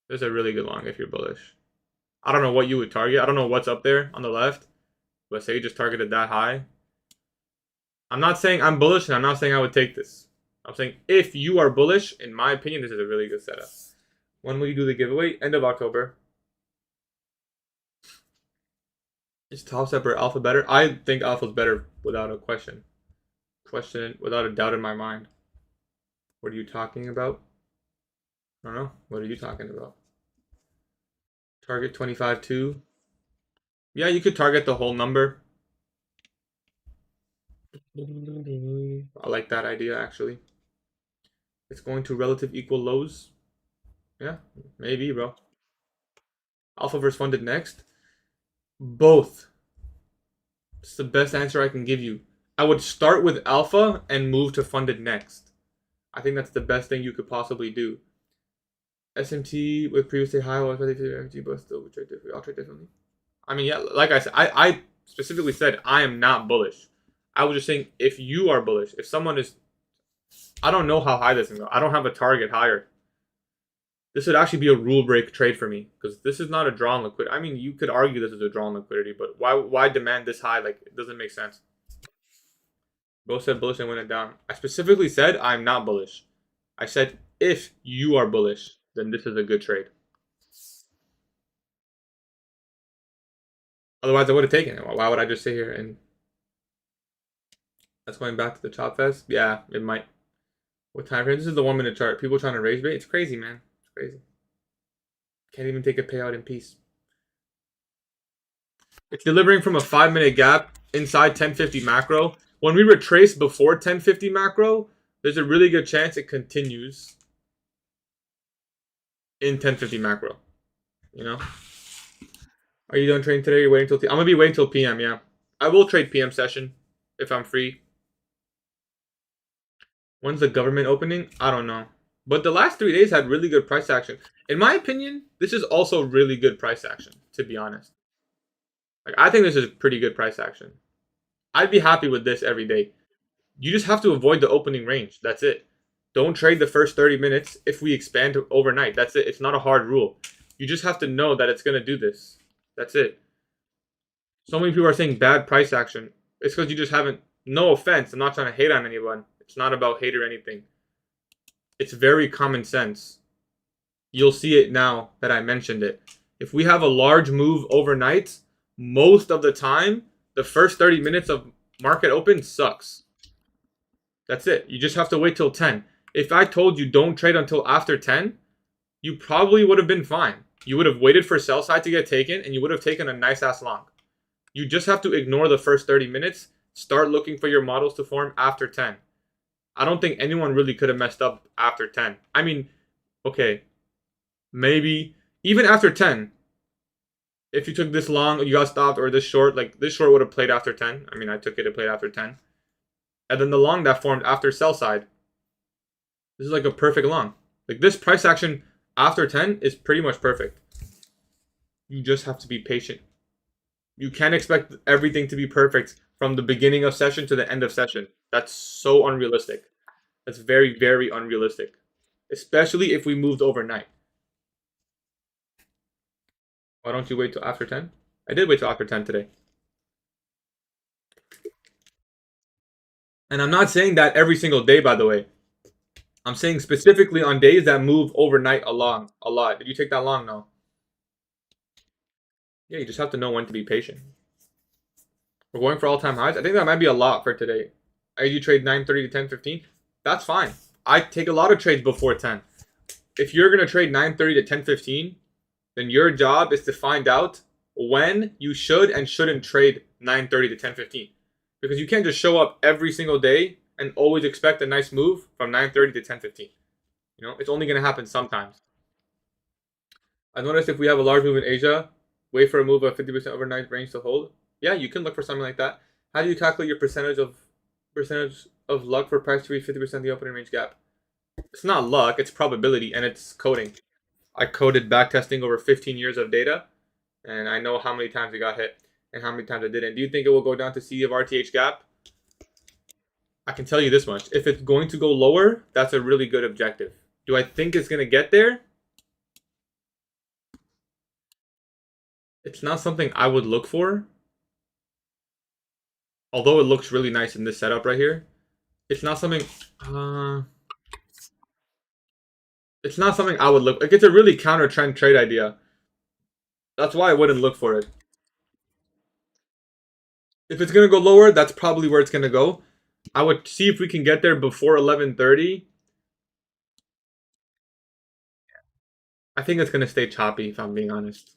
This is a really good long if you're bullish. I don't know what you would target. I don't know what's up there on the left. But say you just targeted that high. I'm not saying I'm bullish, and I'm not saying I would take this. I'm saying if you are bullish, in my opinion, this is a really good setup. When will you do the giveaway? End of October. Is top separate alpha better? I think alpha's better without a question. Without a doubt in my mind. What are you talking about? I don't know. What are you talking about? Target 25.2. Yeah, you could target the whole number. I like that idea, actually. It's going to relative equal lows. Yeah, maybe, bro. Alpha versus funded next. Both. It's the best answer I can give you. I would start with alpha and move to funded next. I think that's the best thing you could possibly do. SMT with previously high, MT, but still I'll trade differently. I mean, yeah, like I said, I specifically said I am not bullish. I was just saying if you are bullish, if someone is, I don't know how high this can go. I don't have a target higher. This would actually be a rule break trade for me because this is not a draw on liquidity. I mean, you could argue this is a draw on liquidity, but why demand this high? Like, it doesn't make sense. Both said bullish and went it down. I specifically said I'm not bullish. I said if you are bullish, then this is a good trade. Otherwise, I would have taken it. Why would I just sit here and... That's going back to the chop fest? Yeah, it might. What time frame? This is the 1 minute chart. People trying to raise bait. It's crazy, man. It's crazy. Can't even take a payout in peace. It's delivering from a 5 minute gap inside 1050 macro. When we retrace before 1050 macro, there's a really good chance it continues in 1050 macro. You know? Are you done trading today? You're waiting till I'm gonna be waiting till PM, yeah. I will trade PM session if I'm free. When's the government opening? I don't know. But the last 3 days had really good price action. In my opinion, this is also really good price action, to be honest. Like, I think this is pretty good price action. I'd be happy with this every day. You just have to avoid the opening range. That's it. Don't trade the first 30 minutes if we expand overnight. That's it. It's not a hard rule. You just have to know that it's going to do this. That's it. So many people are saying bad price action. It's because you just haven't... No offense. I'm not trying to hate on anyone. It's not about hate or anything. It's very common sense. You'll see it now that I mentioned it. If we have a large move overnight, most of the time, the first 30 minutes of market open sucks. That's it. You just have to wait till 10. If I told you don't trade until after 10, you probably would have been fine. You would have waited for sell side to get taken, and you would have taken a nice ass long. You just have to ignore the first 30 minutes. Start looking for your models to form after 10. I don't think anyone really could have messed up after 10. I mean, okay, maybe even after 10, if you took this long, you got stopped, or this short, like this short would have played after 10. I mean, I took it, it played after 10. And then the long that formed after sell side, this is like a perfect long. Like this price action after 10 is pretty much perfect. You just have to be patient. You can't expect everything to be perfect from the beginning of session to the end of session. That's so unrealistic. That's very, very unrealistic. Especially if we moved overnight. Why don't you wait till after 10? I did wait till after 10 today. And I'm not saying that every single day, by the way. I'm saying specifically on days that move overnight a lot. Did you take that long? No. Yeah, you just have to know when to be patient. We're going for all-time highs. I think that might be a lot for today. I usually trade 9:30 to 10:15. That's fine. I take a lot of trades before 10. If you're going to trade 9:30 to 10:15, then your job is to find out when you should and shouldn't trade 9:30 to 10:15, because you can't just show up every single day and always expect a nice move from 9:30 to 10:15. You know, it's only going to happen sometimes. I noticed if we have a large move in Asia, wait for a move of 50% overnight range to hold. Yeah, you can look for something like that. How do you calculate your percentage of luck for price to reach 50% of the opening range gap? It's not luck, it's probability, and it's coding. I coded backtesting over 15 years of data, and I know how many times it got hit and how many times it didn't. Do you think it will go down to C of RTH gap? I can tell you this much. If it's going to go lower, that's a really good objective. Do I think it's going to get there? It's not something I would look for. Although it looks really nice in this setup right here. It's not something... it's not something I would look... Like, it's a really counter-trend trade idea. That's why I wouldn't look for it. If it's going to go lower, that's probably where it's going to go. I would see if we can get there before 11:30. I think it's going to stay choppy, if I'm being honest.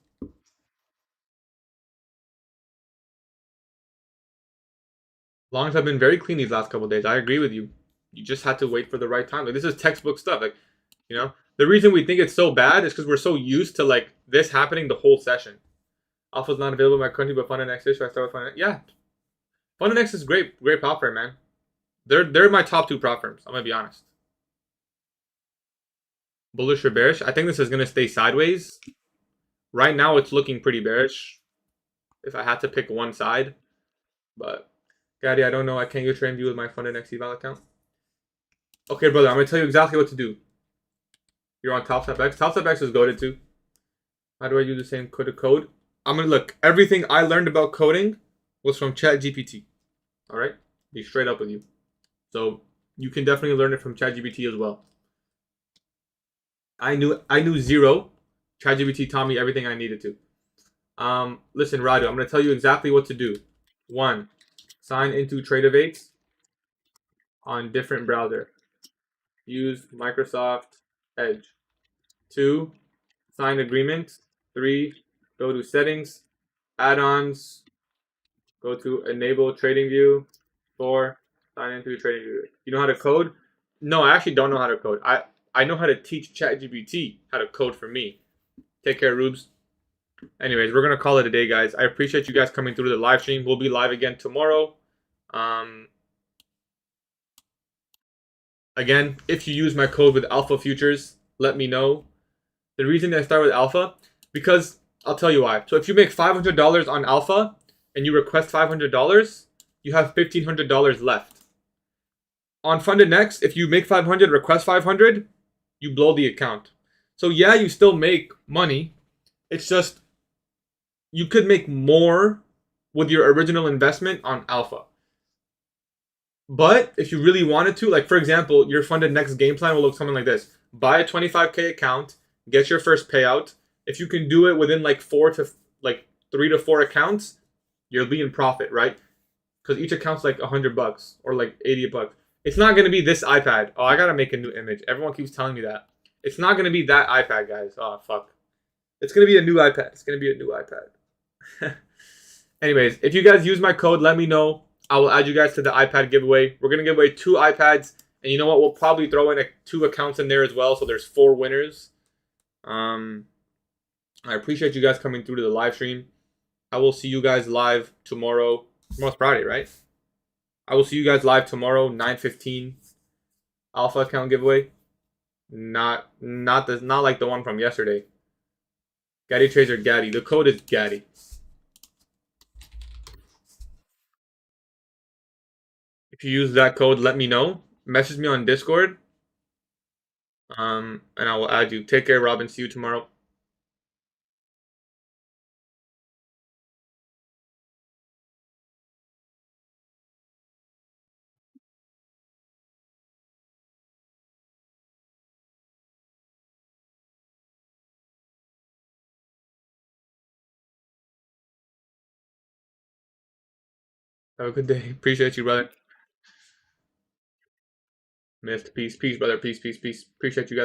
Longs have been very clean these last couple days. I agree with you. You just had to wait for the right time. Like, this is textbook stuff. Like, you know, the reason we think it's so bad is because we're so used to like this happening the whole session. Alpha's not available in my country, but FundNX is. Should I start with FundNX? Yeah, FundNX is great prop firm, man. They're my top two prop firms. I'm gonna be honest. Bullish or bearish? I think this is gonna stay sideways. Right now, it's looking pretty bearish. If I had to pick one side, but Gaddy, I don't know. I can't get train view with my FundNX eval account. Okay, brother, I'm gonna tell you exactly what to do. You're on TopStepX. TopStepX is goated too. How do I do the same code? I'm gonna look. Everything I learned about coding was from ChatGPT. All right, be straight up with you. So you can definitely learn it from ChatGPT as well. I knew zero. ChatGPT taught me everything I needed to. Listen, Radu, I'm gonna tell you exactly what to do. 1, sign into Tradeovate on different browser. Use Microsoft Edge. 2, sign agreement. 3, go to settings, add-ons, go to enable trading view. 4, sign into trading view. You know how to code? No, I actually don't know how to code. I know how to teach ChatGPT how to code for me. Take care, Rubes. Anyways, we're gonna call it a day, guys. I appreciate you guys coming through the live stream. We'll be live again tomorrow. Again, if you use my code with Alpha Futures, let me know. The reason I start with Alpha, because I'll tell you why. So if you make $500 on Alpha and you request $500, you have $1,500 left. On Funded Next, if you make 500, request 500, you blow the account. So yeah, you still make money. It's just you could make more with your original investment on Alpha. But if you really wanted to, like for example, your Funded Next game plan will look something like this. Buy a 25K account, get your first payout. If you can do it within like 3 to 4 accounts, you'll be in profit, right? Because each account's like $100 or like $80. It's not gonna be this iPad. Oh, I gotta make a new image. Everyone keeps telling me that. It's not gonna be that iPad, guys. Oh fuck. It's gonna be a new iPad. It's gonna be a new iPad. Anyways, if you guys use my code, let me know. I will add you guys to the iPad giveaway. We're gonna give away 2 iPads, and you know what? We'll probably throw in 2 accounts in there as well, so there's 4 winners. I appreciate you guys coming through to the live stream. I will see you guys live tomorrow. Tomorrow's Friday, right? I will see you guys live tomorrow, 9:15. Alpha account giveaway. Not like the one from yesterday. GatieTrades or Gatie. The code is Gatie. If you use that code, let me know. Message me on Discord. And I will add you. Take care, Robin. See you tomorrow. Have a good day. Appreciate you, brother. Missed. Peace, brother. Peace. Appreciate you guys.